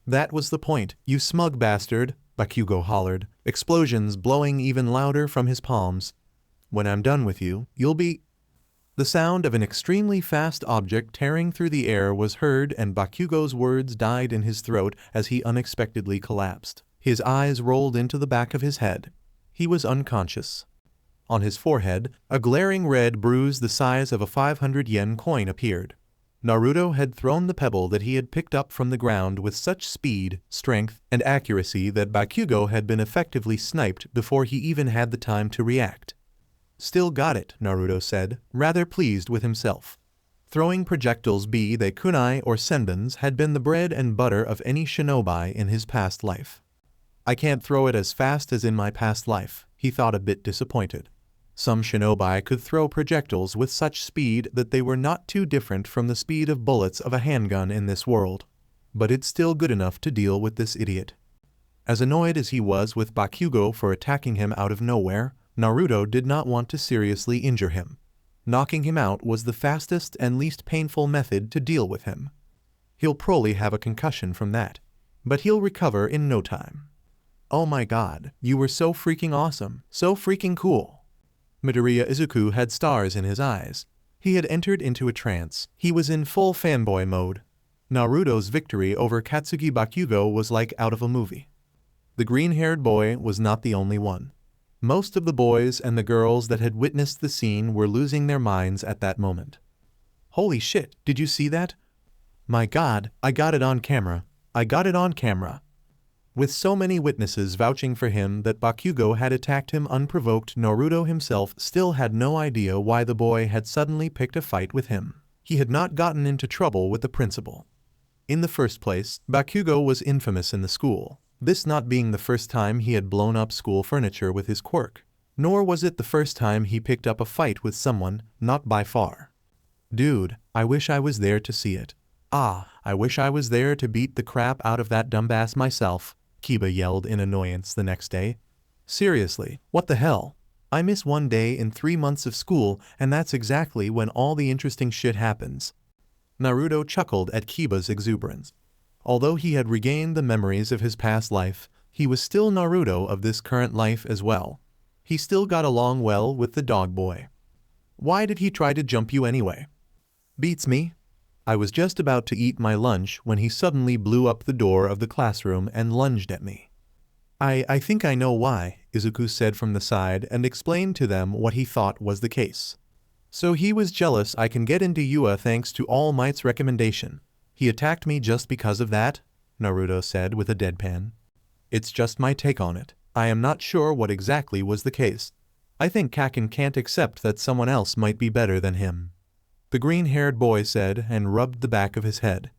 That was the point, you smug bastard, Bakugo hollered, explosions blowing even louder from his palms. When I'm done with you, you'll be... The sound of an extremely fast object tearing through the air was heard, and Bakugo's words died in his throat as he unexpectedly collapsed. His eyes rolled into the back of his head. He was unconscious. On his forehead, a glaring red bruise the size of a 500 yen coin appeared. Naruto had thrown the pebble that he had picked up from the ground with such speed, strength, and accuracy that Bakugo had been effectively sniped before he even had the time to react. Still got it, Naruto said, rather pleased with himself. Throwing projectiles, be they kunai or senbons, had been the bread and butter of any shinobi in his past life. I can't throw it as fast as in my past life, he thought, a bit disappointed. Some shinobi could throw projectiles with such speed that they were not too different from the speed of bullets of a handgun in this world. But it's still good enough to deal with this idiot. As annoyed as he was with Bakugo for attacking him out of nowhere, Naruto did not want to seriously injure him. Knocking him out was the fastest and least painful method to deal with him. He'll probably have a concussion from that, but he'll recover in no time. Oh my god, you were so freaking awesome, so freaking cool. Midoriya Izuku had stars in his eyes. He had entered into a trance. He was in full fanboy mode. Naruto's victory over Katsuki Bakugo was like out of a movie. The green-haired boy was not the only one. Most of the boys and the girls that had witnessed the scene were losing their minds at that moment. Holy shit, did you see that? My god, I got it on camera. I got it on camera. With so many witnesses vouching for him that Bakugo had attacked him unprovoked, Naruto himself still had no idea why the boy had suddenly picked a fight with him. He had not gotten into trouble with the principal. In the first place, Bakugo was infamous in the school, this not being the first time he had blown up school furniture with his quirk. Nor was it the first time he picked up a fight with someone, not by far. Dude, I wish I was there to see it. Ah, I wish I was there to beat the crap out of that dumbass myself, Kiba yelled in annoyance the next day. Seriously, what the hell? I miss one day in 3 months of school, and that's exactly when all the interesting shit happens. Naruto chuckled at Kiba's exuberance. Although he had regained the memories of his past life, he was still Naruto of this current life as well. He still got along well with the dog boy. Why did he try to jump you anyway? Beats me. I was just about to eat my lunch when he suddenly blew up the door of the classroom and lunged at me. I think I know why, Izuku said from the side and explained to them what he thought was the case. So he was jealous I can get into UA thanks to All Might's recommendation. He attacked me just because of that? Naruto said with a deadpan. It's just my take on it. I am not sure what exactly was the case. I think Kaken can't accept that someone else might be better than him. The green-haired boy said and rubbed the back of his head.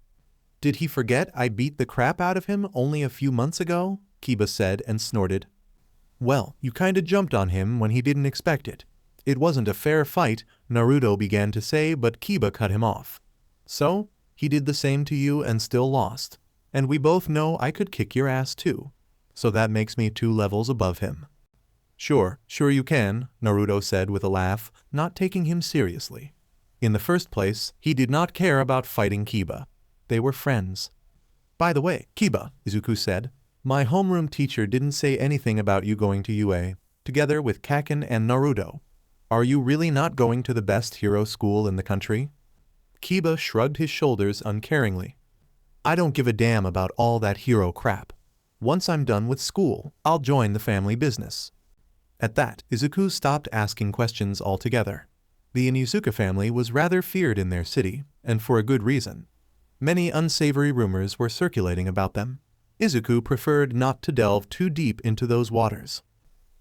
Did he forget I beat the crap out of him only a few months ago? Kiba said and snorted. Well, you kinda jumped on him when he didn't expect it. It wasn't a fair fight, Naruto began to say, but Kiba cut him off. So, he did the same to you and still lost. And we both know I could kick your ass too. So that makes me 2 levels above him. Sure you can, Naruto said with a laugh, not taking him seriously. In the first place, he did not care about fighting Kiba. They were friends. By the way, Kiba, Izuku said, my homeroom teacher didn't say anything about you going to UA, together with Kaken and Naruto. Are you really not going to the best hero school in the country? Kiba shrugged his shoulders uncaringly. I don't give a damn about all that hero crap. Once I'm done with school, I'll join the family business. At that, Izuku stopped asking questions altogether. The Onizuka family was rather feared in their city, and for a good reason. Many unsavory rumors were circulating about them. Izuku preferred not to delve too deep into those waters.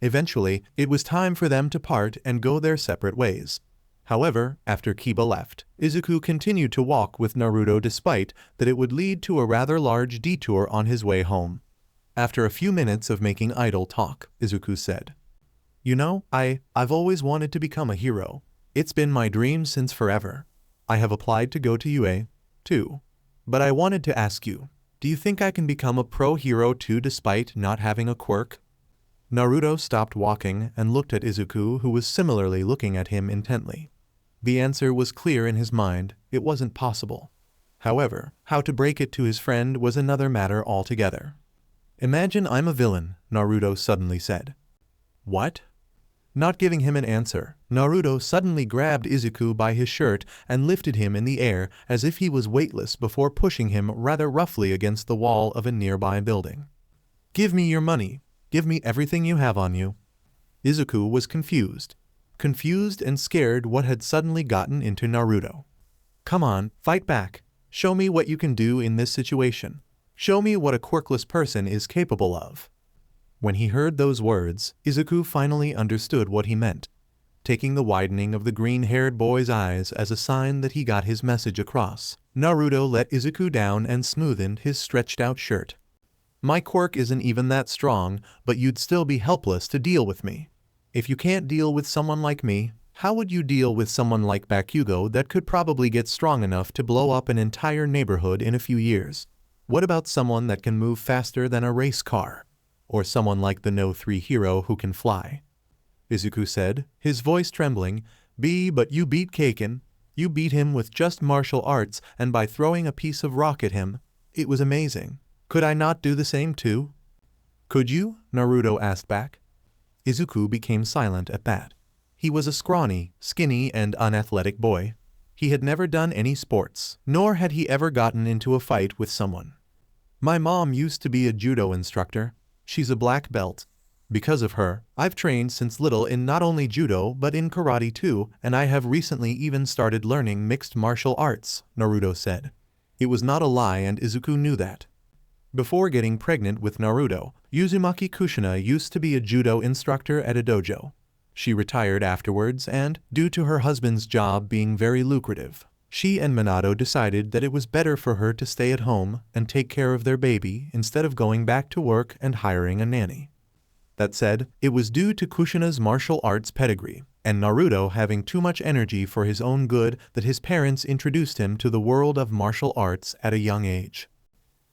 Eventually, it was time for them to part and go their separate ways. However, after Kiba left, Izuku continued to walk with Naruto despite that it would lead to a rather large detour on his way home. After a few minutes of making idle talk, Izuku said, "You know, I've always wanted to become a hero. It's been my dream since forever. I have applied to go to UA, too. But I wanted to ask you, do you think I can become a pro hero too despite not having a quirk?" Naruto stopped walking and looked at Izuku, who was similarly looking at him intently. The answer was clear in his mind: it wasn't possible. However, how to break it to his friend was another matter altogether. "Imagine I'm a villain," Naruto suddenly said. "What?" Not giving him an answer, Naruto suddenly grabbed Izuku by his shirt and lifted him in the air as if he was weightless before pushing him rather roughly against the wall of a nearby building. "Give me your money. Give me everything you have on you." Izuku was confused and scared what had suddenly gotten into Naruto. "Come on, fight back. Show me what you can do in this situation. Show me what a quirkless person is capable of." When he heard those words, Izuku finally understood what he meant. Taking the widening of the green-haired boy's eyes as a sign that he got his message across, Naruto let Izuku down and smoothed his stretched-out shirt. "My quirk isn't even that strong, but you'd still be helpless to deal with me. If you can't deal with someone like me, how would you deal with someone like Bakugo that could probably get strong enough to blow up an entire neighborhood in a few years? What about someone that can move faster than a race car? Or someone like the No 3 hero who can fly?" Izuku said, his voice trembling. But you beat Kaken. You beat him with just martial arts and by throwing a piece of rock at him. It was amazing. Could I not do the same too?" "Could you?" Naruto asked back. Izuku became silent at that. He was a scrawny, skinny, and unathletic boy. He had never done any sports, nor had he ever gotten into a fight with someone. "My mom used to be a judo instructor. She's a black belt. Because of her, I've trained since little in not only judo but in karate too, and I have recently even started learning mixed martial arts," Naruto said. It was not a lie, and Izuku knew that. Before getting pregnant with Naruto, Uzumaki Kushina used to be a judo instructor at a dojo. She retired afterwards and, due to her husband's job being very lucrative, she and Minato decided that it was better for her to stay at home and take care of their baby instead of going back to work and hiring a nanny. That said, it was due to Kushina's martial arts pedigree and Naruto having too much energy for his own good that his parents introduced him to the world of martial arts at a young age.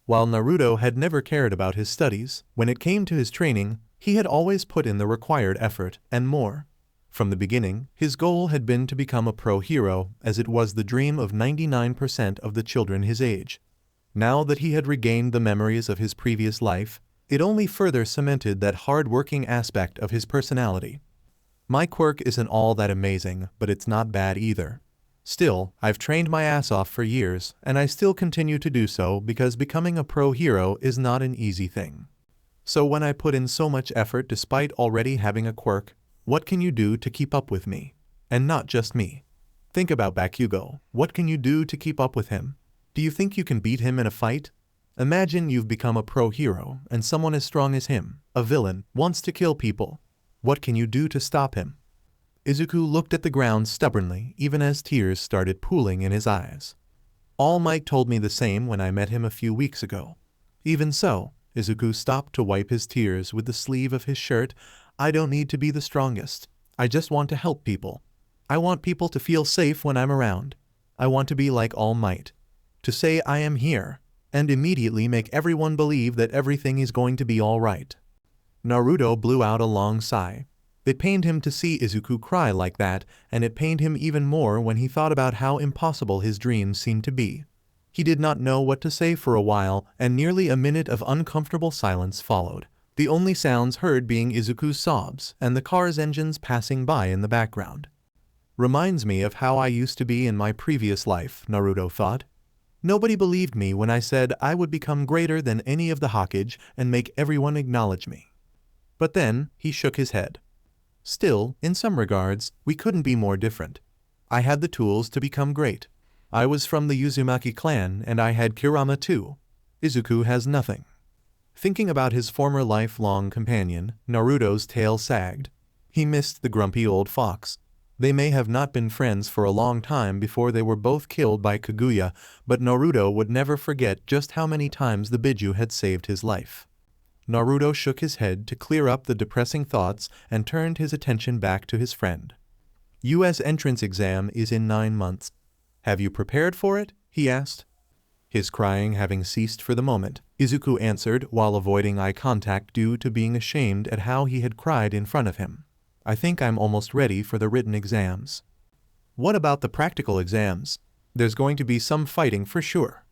While Naruto had never cared about his studies, when it came to his training, he had always put in the required effort and more. From the beginning, his goal had been to become a pro hero, as it was the dream of 99% of the children his age. Now that he had regained the memories of his previous life, it only further cemented that hard-working aspect of his personality. "My quirk isn't all that amazing, but it's not bad either. Still, I've trained my ass off for years, and I still continue to do so because becoming a pro hero is not an easy thing. So when I put in so much effort despite already having a quirk, what can you do to keep up with me? And not just me. Think about Bakugo. What can you do to keep up with him? Do you think you can beat him in a fight? Imagine you've become a pro hero and someone as strong as him, a villain, wants to kill people. What can you do to stop him?" Izuku looked at the ground stubbornly, even as tears started pooling in his eyes. "All Might told me the same when I met him a few weeks ago." Even so, Izuku stopped to wipe his tears with the sleeve of his shirt. "I don't need to be the strongest. I just want to help people. I want people to feel safe when I'm around. I want to be like All Might. To say I am here, and immediately make everyone believe that everything is going to be all right." Naruto blew out a long sigh. It pained him to see Izuku cry like that, and it pained him even more when he thought about how impossible his dreams seemed to be. He did not know what to say for a while, and nearly a minute of uncomfortable silence followed, the only sounds heard being Izuku's sobs and the car's engines passing by in the background. "Reminds me of how I used to be in my previous life," Naruto thought. "Nobody believed me when I said I would become greater than any of the Hokage and make everyone acknowledge me." But then, he shook his head. "Still, in some regards, we couldn't be more different. I had the tools to become great. I was from the Uzumaki clan and I had Kurama too. Izuku has nothing. Thinking about his former lifelong companion, Naruto's tail sagged. He missed the grumpy old fox. They may have not been friends for a long time before they were both killed by Kaguya, but Naruto would never forget just how many times the Biju had saved his life. Naruto shook his head to clear up the depressing thoughts and turned his attention back to his friend. U.S. entrance exam is in 9 months. Have you prepared for it? He asked. His crying having ceased for the moment, Izuku answered while avoiding eye contact due to being ashamed at how he had cried in front of him. I think I'm almost ready for the written exams. What about the practical exams? There's going to be some fighting for sure.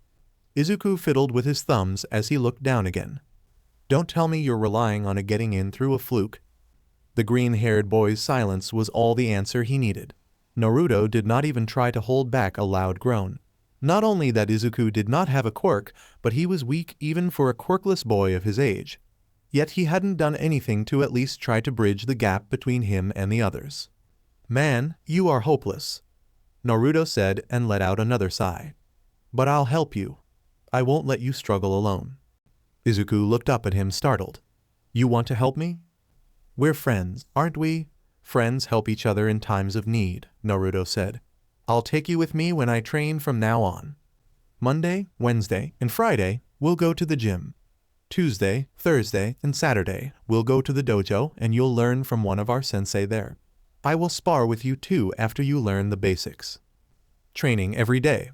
Izuku fiddled with his thumbs as he looked down again. Don't tell me you're relying on it getting in through a fluke. The green-haired boy's silence was all the answer he needed. Naruto did not even try to hold back a loud groan. Not only that Izuku did not have a quirk, but he was weak even for a quirkless boy of his age. Yet he hadn't done anything to at least try to bridge the gap between him and the others. Man, you are hopeless, Naruto said and let out another sigh. But I'll help you. I won't let you struggle alone. Izuku looked up at him startled. You want to help me? We're friends, aren't we? Friends help each other in times of need, Naruto said. I'll take you with me when I train from now on. Monday, Wednesday, and Friday, we'll go to the gym. Tuesday, Thursday, and Saturday, we'll go to the dojo and you'll learn from one of our sensei there. I will spar with you too after you learn the basics. Training every day.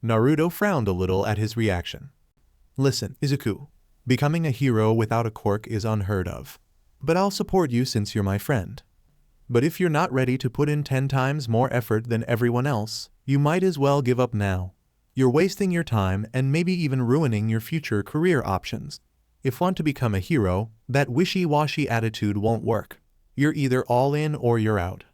Naruto frowned a little at his reaction. Listen, Izuku, becoming a hero without a quirk is unheard of. But I'll support you since you're my friend. But if you're not ready to put in 10 times more effort than everyone else, you might as well give up now. You're wasting your time and maybe even ruining your future career options. If want to become a hero, that wishy-washy attitude won't work. You're either all in or you're out.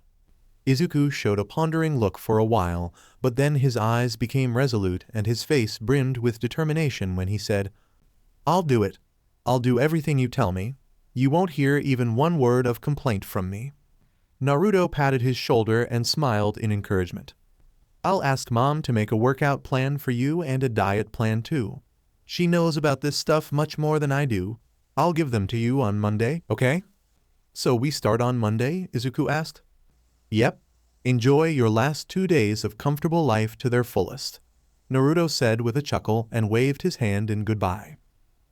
Izuku showed a pondering look for a while, but then his eyes became resolute and his face brimmed with determination when he said, I'll do it. I'll do everything you tell me. You won't hear even one word of complaint from me. Naruto patted his shoulder and smiled in encouragement. I'll ask Mom to make a workout plan for you and a diet plan too. She knows about this stuff much more than I do. I'll give them to you on Monday, okay? So we start on Monday? Izuku asked. Yep. Enjoy your last 2 days of comfortable life to their fullest, Naruto said with a chuckle and waved his hand in goodbye.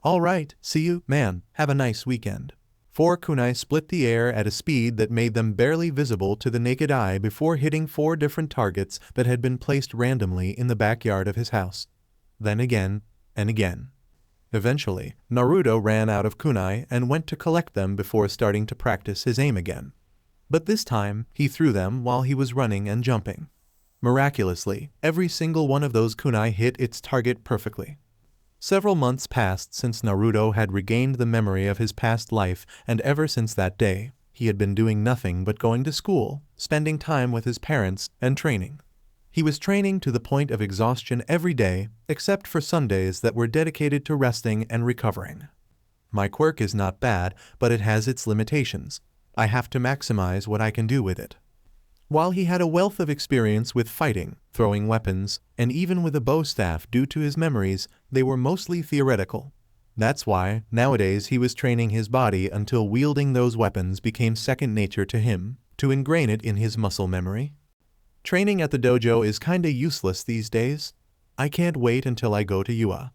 All right, see you, man. Have a nice weekend. 4 kunai split the air at a speed that made them barely visible to the naked eye before hitting 4 different targets that had been placed randomly in the backyard of his house. Then again, and again. Eventually, Naruto ran out of kunai and went to collect them before starting to practice his aim again. But this time, he threw them while he was running and jumping. Miraculously, every single one of those kunai hit its target perfectly. Several months passed since Naruto had regained the memory of his past life, and ever since that day, he had been doing nothing but going to school, spending time with his parents, and training. He was training to the point of exhaustion every day, except for Sundays that were dedicated to resting and recovering. My quirk is not bad, but it has its limitations. I have to maximize what I can do with it. While he had a wealth of experience with fighting, throwing weapons, and even with a bow staff due to his memories, they were mostly theoretical. That's why, nowadays he was training his body until wielding those weapons became second nature to him, to ingrain it in his muscle memory. Training at the dojo is kinda useless these days. I can't wait until I go to UA.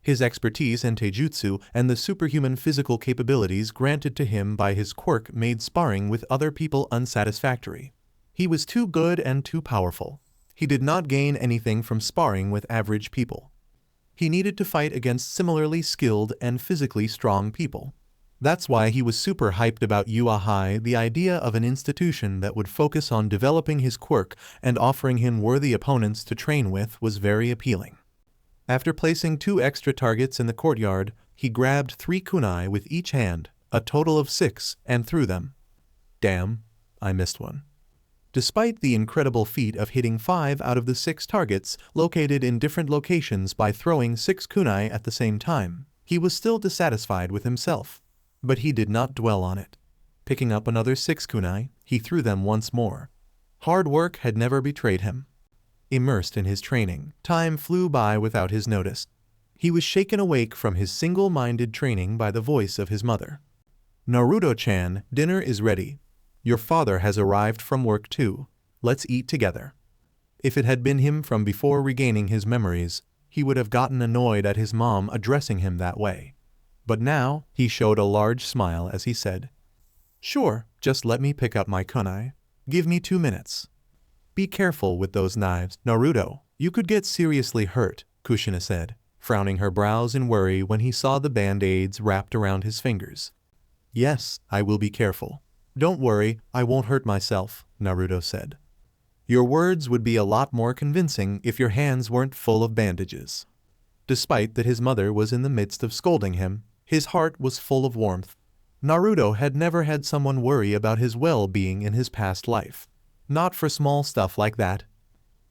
His expertise in taijutsu and the superhuman physical capabilities granted to him by his quirk made sparring with other people unsatisfactory. He was too good and too powerful. He did not gain anything from sparring with average people. He needed to fight against similarly skilled and physically strong people. That's why he was super hyped about UA High. The idea of an institution that would focus on developing his quirk and offering him worthy opponents to train with was very appealing. After placing 2 extra targets in the courtyard, he grabbed 3 kunai with each hand, a total of 6, and threw them. Damn, I missed one. Despite the incredible feat of hitting 5 out of the 6 targets located in different locations by throwing 6 kunai at the same time, he was still dissatisfied with himself. But he did not dwell on it. Picking up another 6 kunai, he threw them once more. Hard work had never betrayed him. Immersed in his training, time flew by without his notice. He was shaken awake from his single-minded training by the voice of his mother. "Naruto-chan, dinner is ready. Your father has arrived from work too. Let's eat together." If it had been him from before regaining his memories, he would have gotten annoyed at his mom addressing him that way. But now, he showed a large smile as he said, "Sure, just let me pick up my kunai. Give me 2 minutes." "Be careful with those knives, Naruto. You could get seriously hurt," Kushina said, frowning her brows in worry when he saw the band-aids wrapped around his fingers. "Yes, I will be careful. Don't worry, I won't hurt myself," Naruto said. "Your words would be a lot more convincing if your hands weren't full of bandages." Despite that his mother was in the midst of scolding him, his heart was full of warmth. Naruto had never had someone worry about his well-being in his past life. Not for small stuff like that.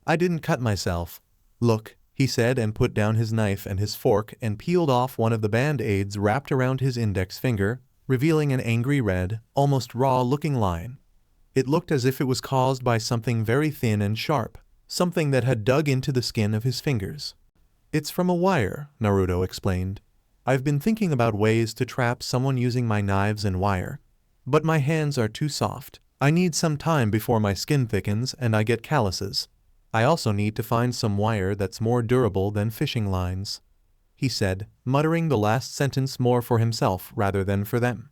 "I didn't cut myself. Look," he said, and put down his knife and his fork and peeled off one of the band-aids wrapped around his index finger, revealing an angry red, almost raw-looking line. It looked as if it was caused by something very thin and sharp, something that had dug into the skin of his fingers. "It's from a wire," Naruto explained. "I've been thinking about ways to trap someone using my knives and wire. But my hands are too soft. I need some time before my skin thickens and I get calluses. I also need to find some wire that's more durable than fishing lines," he said, muttering the last sentence more for himself rather than for them.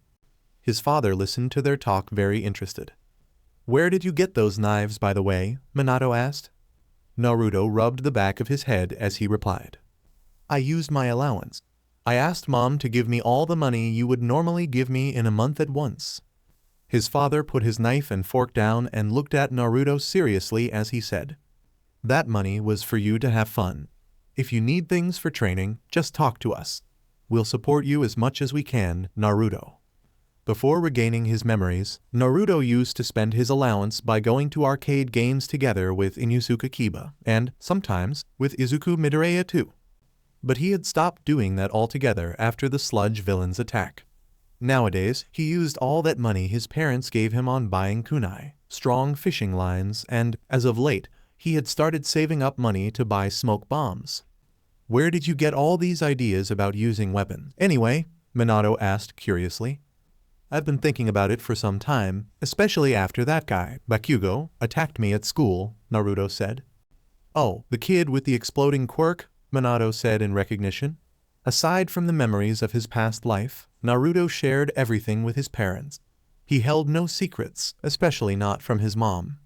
His father listened to their talk very interested. "Where did you get those knives, by the way?" Minato asked. Naruto rubbed the back of his head as he replied. "I used my allowance. I asked Mom to give me all the money you would normally give me in a month at once." His father put his knife and fork down and looked at Naruto seriously as he said, "That money was for you to have fun. If you need things for training, just talk to us. We'll support you as much as we can, Naruto." Before regaining his memories, Naruto used to spend his allowance by going to arcade games together with Inosuke Kiba, and, sometimes, with Izukumidoriya too. But he had stopped doing that altogether after the sludge villain's attack. Nowadays, he used all that money his parents gave him on buying kunai, strong fishing lines, and, as of late, he had started saving up money to buy smoke bombs. "Where did you get all these ideas about using weapons, anyway?" Minato asked curiously. "I've been thinking about it for some time, especially after that guy, Bakugo, attacked me at school," Naruto said. "Oh, the kid with the exploding quirk?" Minato said in recognition. Aside from the memories of his past life, Naruto shared everything with his parents. He held no secrets, especially not from his mom.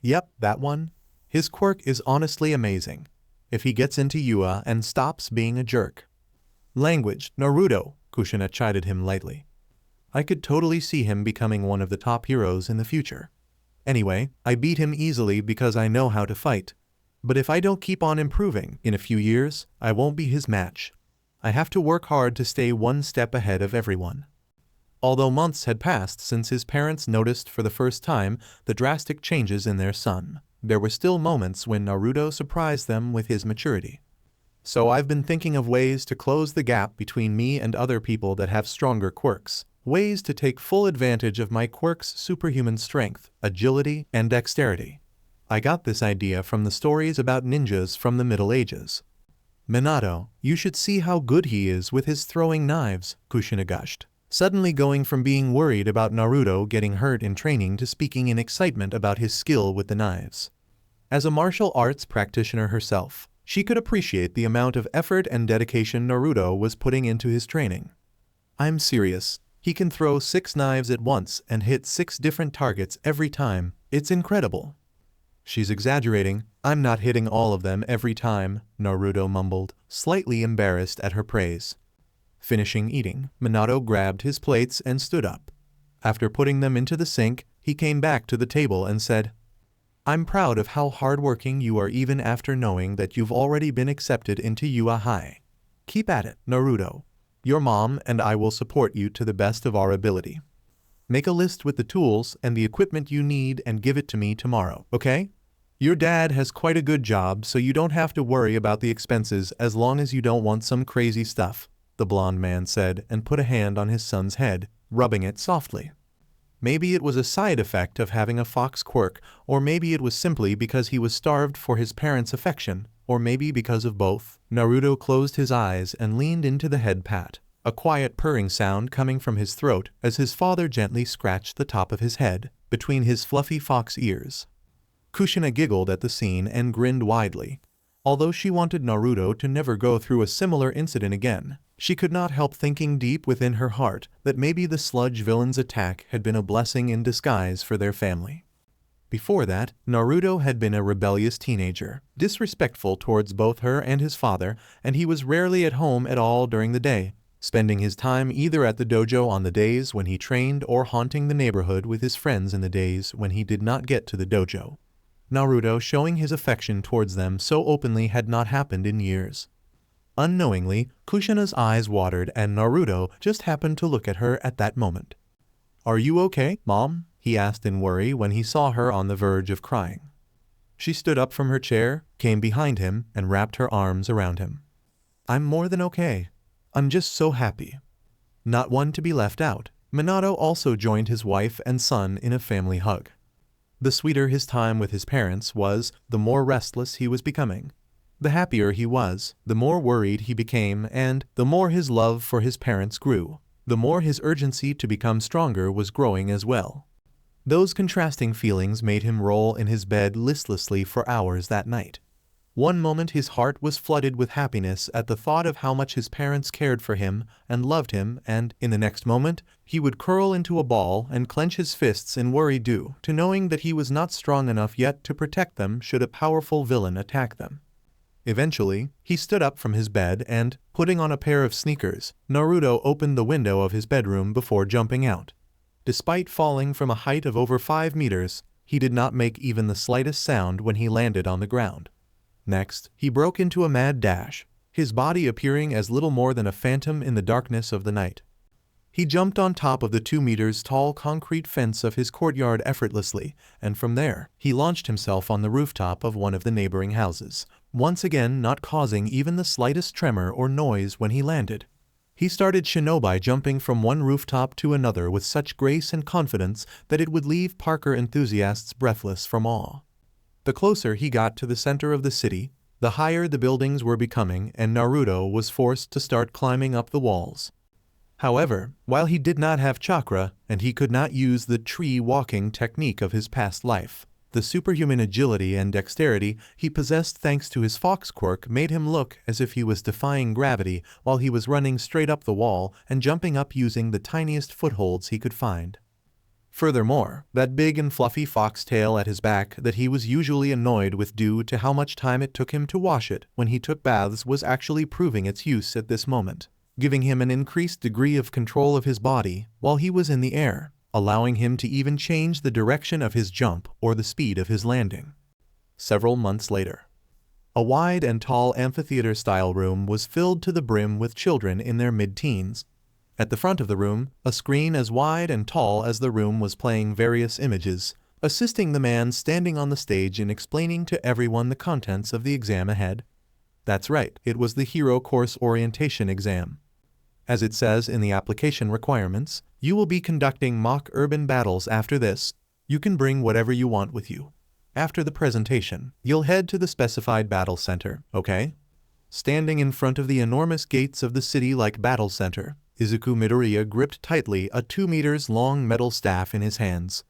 "Yep, that one. His quirk is honestly amazing. If he gets into Yua and stops being a jerk." "Language, Naruto," Kushina chided him lightly. "I could totally see him becoming one of the top heroes in the future. Anyway, I beat him easily because I know how to fight. But if I don't keep on improving, in a few years, I won't be his match. I have to work hard to stay one step ahead of everyone." Although months had passed since his parents noticed for the first time the drastic changes in their son, there were still moments when Naruto surprised them with his maturity. "So I've been thinking of ways to close the gap between me and other people that have stronger quirks. Ways to take full advantage of my quirk's superhuman strength, agility, and dexterity. I got this idea from the stories about ninjas from the Middle Ages." "Minato, you should see how good he is with his throwing knives," Kushina gushed, suddenly going from being worried about Naruto getting hurt in training to speaking in excitement about his skill with the knives. As a martial arts practitioner herself, she could appreciate the amount of effort and dedication Naruto was putting into his training. "I'm serious. He can throw 6 knives at once and hit 6 different targets every time. It's incredible." "She's exaggerating. I'm not hitting all of them every time," Naruto mumbled, slightly embarrassed at her praise. Finishing eating, Minato grabbed his plates and stood up. After putting them into the sink, he came back to the table and said, "I'm proud of how hardworking you are even after knowing that you've already been accepted into Yua High. Keep at it, Naruto. Your mom and I will support you to the best of our ability. Make a list with the tools and the equipment you need and give it to me tomorrow, okay? Your dad has quite a good job, so you don't have to worry about the expenses as long as you don't want some crazy stuff," the blonde man said and put a hand on his son's head, rubbing it softly. Maybe it was a side effect of having a fox quirk, or maybe it was simply because he was starved for his parents' affection, or maybe because of both. Naruto closed his eyes and leaned into the head pat, a quiet purring sound coming from his throat as his father gently scratched the top of his head, between his fluffy fox ears. Kushina giggled at the scene and grinned widely. Although she wanted Naruto to never go through a similar incident again, she could not help thinking deep within her heart that maybe the sludge villain's attack had been a blessing in disguise for their family. Before that, Naruto had been a rebellious teenager, disrespectful towards both her and his father, and he was rarely at home at all during the day, spending his time either at the dojo on the days when he trained or haunting the neighborhood with his friends in the days when he did not get to the dojo. Naruto showing his affection towards them so openly had not happened in years. Unknowingly, Kushina's eyes watered and Naruto just happened to look at her at that moment. "Are you okay, Mom?" he asked in worry when he saw her on the verge of crying. She stood up from her chair, came behind him, and wrapped her arms around him. "I'm more than okay. I'm just so happy." Not one to be left out, Minato also joined his wife and son in a family hug. The sweeter his time with his parents was, the more restless he was becoming. The happier he was, the more worried he became, and the more his love for his parents grew, the more his urgency to become stronger was growing as well. Those contrasting feelings made him roll in his bed listlessly for hours that night. One moment his heart was flooded with happiness at the thought of how much his parents cared for him and loved him, and in the next moment, he would curl into a ball and clench his fists in worry due to knowing that he was not strong enough yet to protect them should a powerful villain attack them. Eventually, he stood up from his bed and, putting on a pair of sneakers, Naruto opened the window of his bedroom before jumping out. Despite falling from a height of over 5 meters, he did not make even the slightest sound when he landed on the ground. Next, he broke into a mad dash, his body appearing as little more than a phantom in the darkness of the night. He jumped on top of the 2 meters tall concrete fence of his courtyard effortlessly, and from there, he launched himself on the rooftop of one of the neighboring houses, once again not causing even the slightest tremor or noise when he landed. He started shinobi jumping from one rooftop to another with such grace and confidence that it would leave Parker enthusiasts breathless from awe. The closer he got to the center of the city, the higher the buildings were becoming, and Naruto was forced to start climbing up the walls. However, while he did not have chakra, and he could not use the tree walking technique of his past life, the superhuman agility and dexterity he possessed thanks to his fox quirk made him look as if he was defying gravity while he was running straight up the wall and jumping up using the tiniest footholds he could find. Furthermore, that big and fluffy fox tail at his back that he was usually annoyed with due to how much time it took him to wash it when he took baths was actually proving its use at this moment, giving him an increased degree of control of his body while he was in the air, allowing him to even change the direction of his jump or the speed of his landing. Several months later, a wide and tall amphitheater-style room was filled to the brim with children in their mid-teens. At the front of the room, a screen as wide and tall as the room was playing various images, assisting the man standing on the stage in explaining to everyone the contents of the exam ahead. That's right, it was the Hero Course Orientation exam. As it says in the application requirements, you will be conducting mock urban battles after this. You can bring whatever you want with you. After the presentation, you'll head to the specified battle center, okay? Standing in front of the enormous gates of the city-like battle center, Izukumidoriya gripped tightly a 2 meters long metal staff in his hands.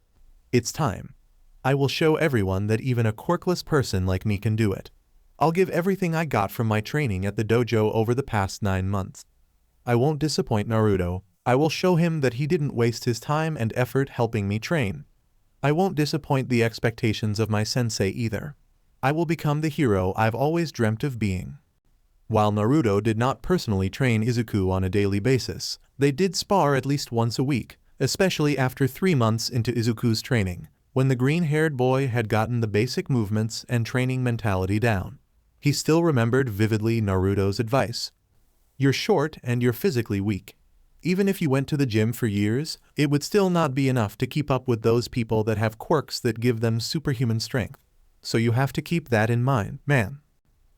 It's time. I will show everyone that even a quirkless person like me can do it. I'll give everything I got from my training at the dojo over the past 9 months. I won't disappoint Naruto. I will show him that he didn't waste his time and effort helping me train. I won't disappoint the expectations of my sensei either. I will become the hero I've always dreamt of being. While Naruto did not personally train Izuku on a daily basis, they did spar at least once a week, especially after 3 months into Izuku's training, when the green-haired boy had gotten the basic movements and training mentality down. He still remembered vividly Naruto's advice. You're short and you're physically weak. Even if you went to the gym for years, it would still not be enough to keep up with those people that have quirks that give them superhuman strength. So you have to keep that in mind, man.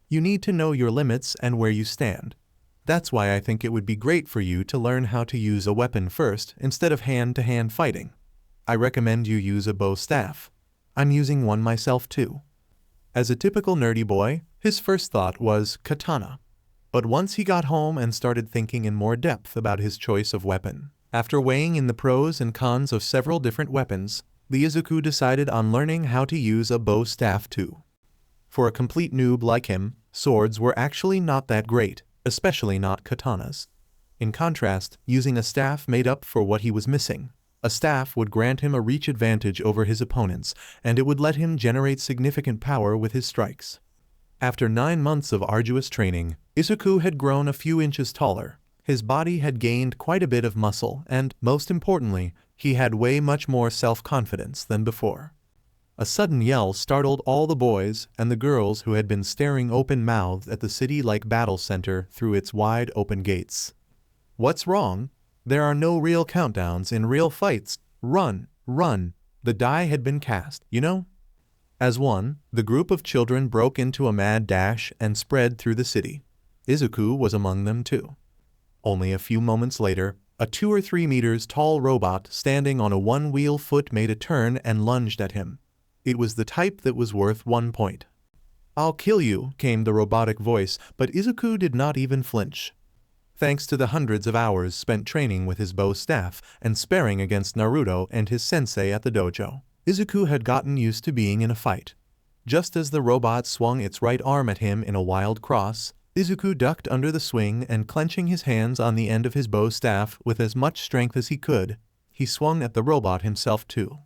You need to know your limits and where you stand. That's why I think it would be great for you to learn how to use a weapon first instead of hand-to-hand fighting. I recommend you use a bow staff. I'm using one myself too. As a typical nerdy boy, His first thought was katana. But once he got home and started thinking in more depth about his choice of weapon, after weighing in the pros and cons of several different weapons, the Izuku decided on learning how to use a bow staff too. For a complete noob like him, swords were actually not that great, especially not katanas. In contrast, using a staff made up for what he was missing. A staff would grant him a reach advantage over his opponents, and it would let him generate significant power with his strikes. After 9 months of arduous training, Izuku had grown a few inches taller. His body had gained quite a bit of muscle and, most importantly, he had way much more self-confidence than before. A sudden yell startled all the boys and the girls who had been staring open-mouthed at the city-like battle center through its wide open gates. "What's wrong? There are no real countdowns in real fights. Run, run. The die had been cast, you know?" As one, the group of children broke into a mad dash and spread through the city. Izuku was among them too. Only a few moments later, a 2 or 3 meters tall robot standing on a one-wheel foot made a turn and lunged at him. It was the type that was worth 1 point. "I'll kill you," came the robotic voice, but Izuku did not even flinch. Thanks to the hundreds of hours spent training with his bow staff and sparring against Naruto and his sensei at the dojo, Izuku had gotten used to being in a fight. Just as the robot swung its right arm at him in a wild cross, Izuku ducked under the swing and, clenching his hands on the end of his bow staff with as much strength as he could, he swung at the robot himself too.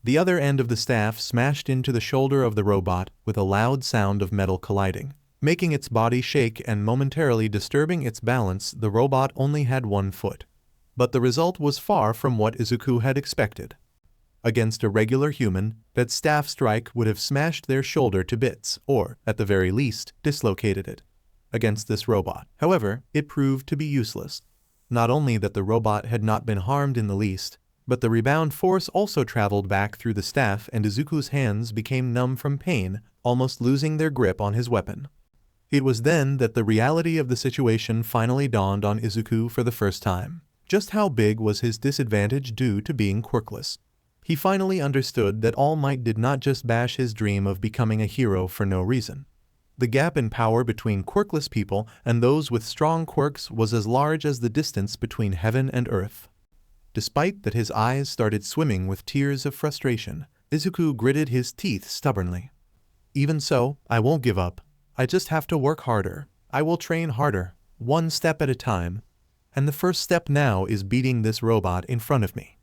The other end of the staff smashed into the shoulder of the robot with a loud sound of metal colliding, making its body shake and momentarily disturbing its balance. The robot only had 1 foot. But the result was far from what Izuku had expected. Against a regular human, that staff strike would have smashed their shoulder to bits, or, at the very least, dislocated it. Against this robot, however, it proved to be useless. Not only that the robot had not been harmed in the least, but the rebound force also traveled back through the staff and Izuku's hands became numb from pain, almost losing their grip on his weapon. It was then that the reality of the situation finally dawned on Izuku for the first time. Just how big was his disadvantage due to being quirkless? He finally understood that All Might did not just bash his dream of becoming a hero for no reason. The gap in power between quirkless people and those with strong quirks was as large as the distance between heaven and earth. Despite that his eyes started swimming with tears of frustration, Izuku gritted his teeth stubbornly. "Even so, I won't give up. I just have to work harder. I will train harder, 1 step at a time. And the first step now is beating this robot in front of me."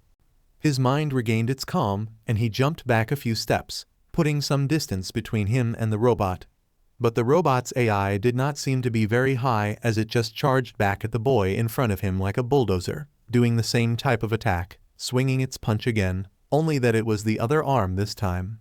His mind regained its calm, and he jumped back a few steps, putting some distance between him and the robot. But the robot's AI did not seem to be very high as it just charged back at the boy in front of him like a bulldozer, doing the same type of attack, swinging its punch again, only that it was the other arm this time.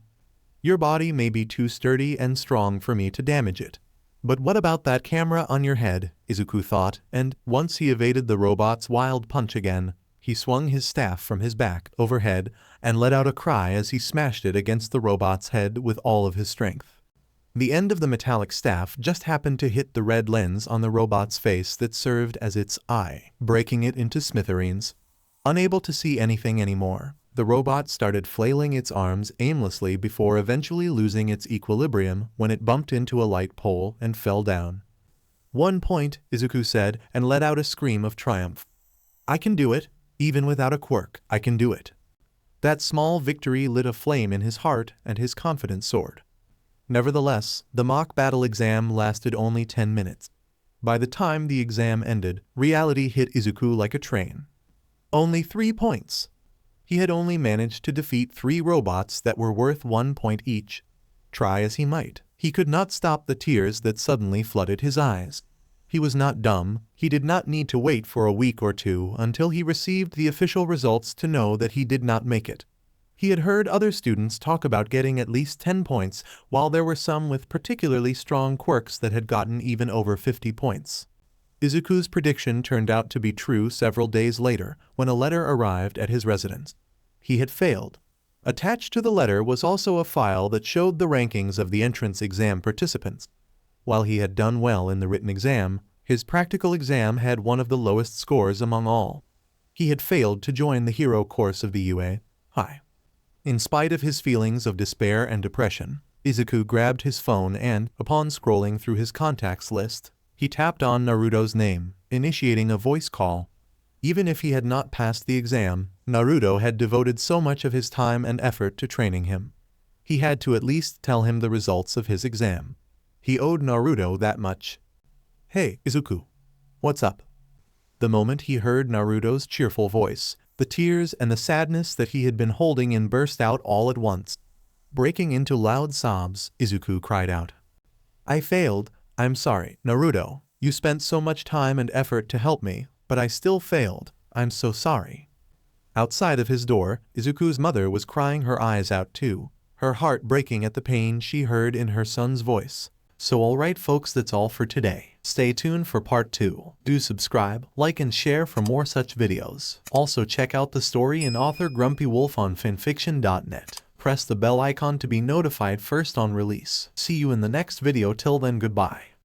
"Your body may be too sturdy and strong for me to damage it. But what about that camera on your head?" Izuku thought, and, once he evaded the robot's wild punch again, he swung his staff from his back overhead and let out a cry as he smashed it against the robot's head with all of his strength. The end of the metallic staff just happened to hit the red lens on the robot's face that served as its eye, breaking it into smithereens. Unable to see anything anymore, the robot started flailing its arms aimlessly before eventually losing its equilibrium when it bumped into a light pole and fell down. 1 point, Izuku said, and let out a scream of triumph. "I can do it. Even without a quirk, I can do it." That small victory lit a flame in his heart and his confidence soared. Nevertheless, the mock battle exam lasted only 10 minutes. By the time the exam ended, reality hit Izuku like a train. Only 3 points. He had only managed to defeat 3 robots that were worth 1 point each. Try as he might, he could not stop the tears that suddenly flooded his eyes. He was not dumb. He did not need to wait for a week or 2 until he received the official results to know that he did not make it. He had heard other students talk about getting at least 10 points, while there were some with particularly strong quirks that had gotten even over 50 points. Izuku's prediction turned out to be true several days later when a letter arrived at his residence. He had failed. Attached to the letter was also a file that showed the rankings of the entrance exam participants. While he had done well in the written exam, his practical exam had one of the lowest scores among all. He had failed to join the hero course of the UA. In spite of his feelings of despair and depression, Izuku grabbed his phone and, upon scrolling through his contacts list, he tapped on Naruto's name, initiating a voice call. Even if he had not passed the exam, Naruto had devoted so much of his time and effort to training him. He had to at least tell him the results of his exam. He owed Naruto that much. "Hey, Izuku. What's up?" The moment he heard Naruto's cheerful voice, the tears and the sadness that he had been holding in burst out all at once. Breaking into loud sobs, Izuku cried out. "I failed. I'm sorry, Naruto. You spent so much time and effort to help me, but I still failed. I'm so sorry." Outside of his door, Izuku's mother was crying her eyes out too, her heart breaking at the pain she heard in her son's voice. So alright folks, that's all for today. Stay tuned for part 2. Do subscribe, like and share for more such videos. Also check out the story and author Grumpy Wolf on FANFICTIONnet. Press the bell icon to be notified first on release. See you in the next video. Till then, goodbye.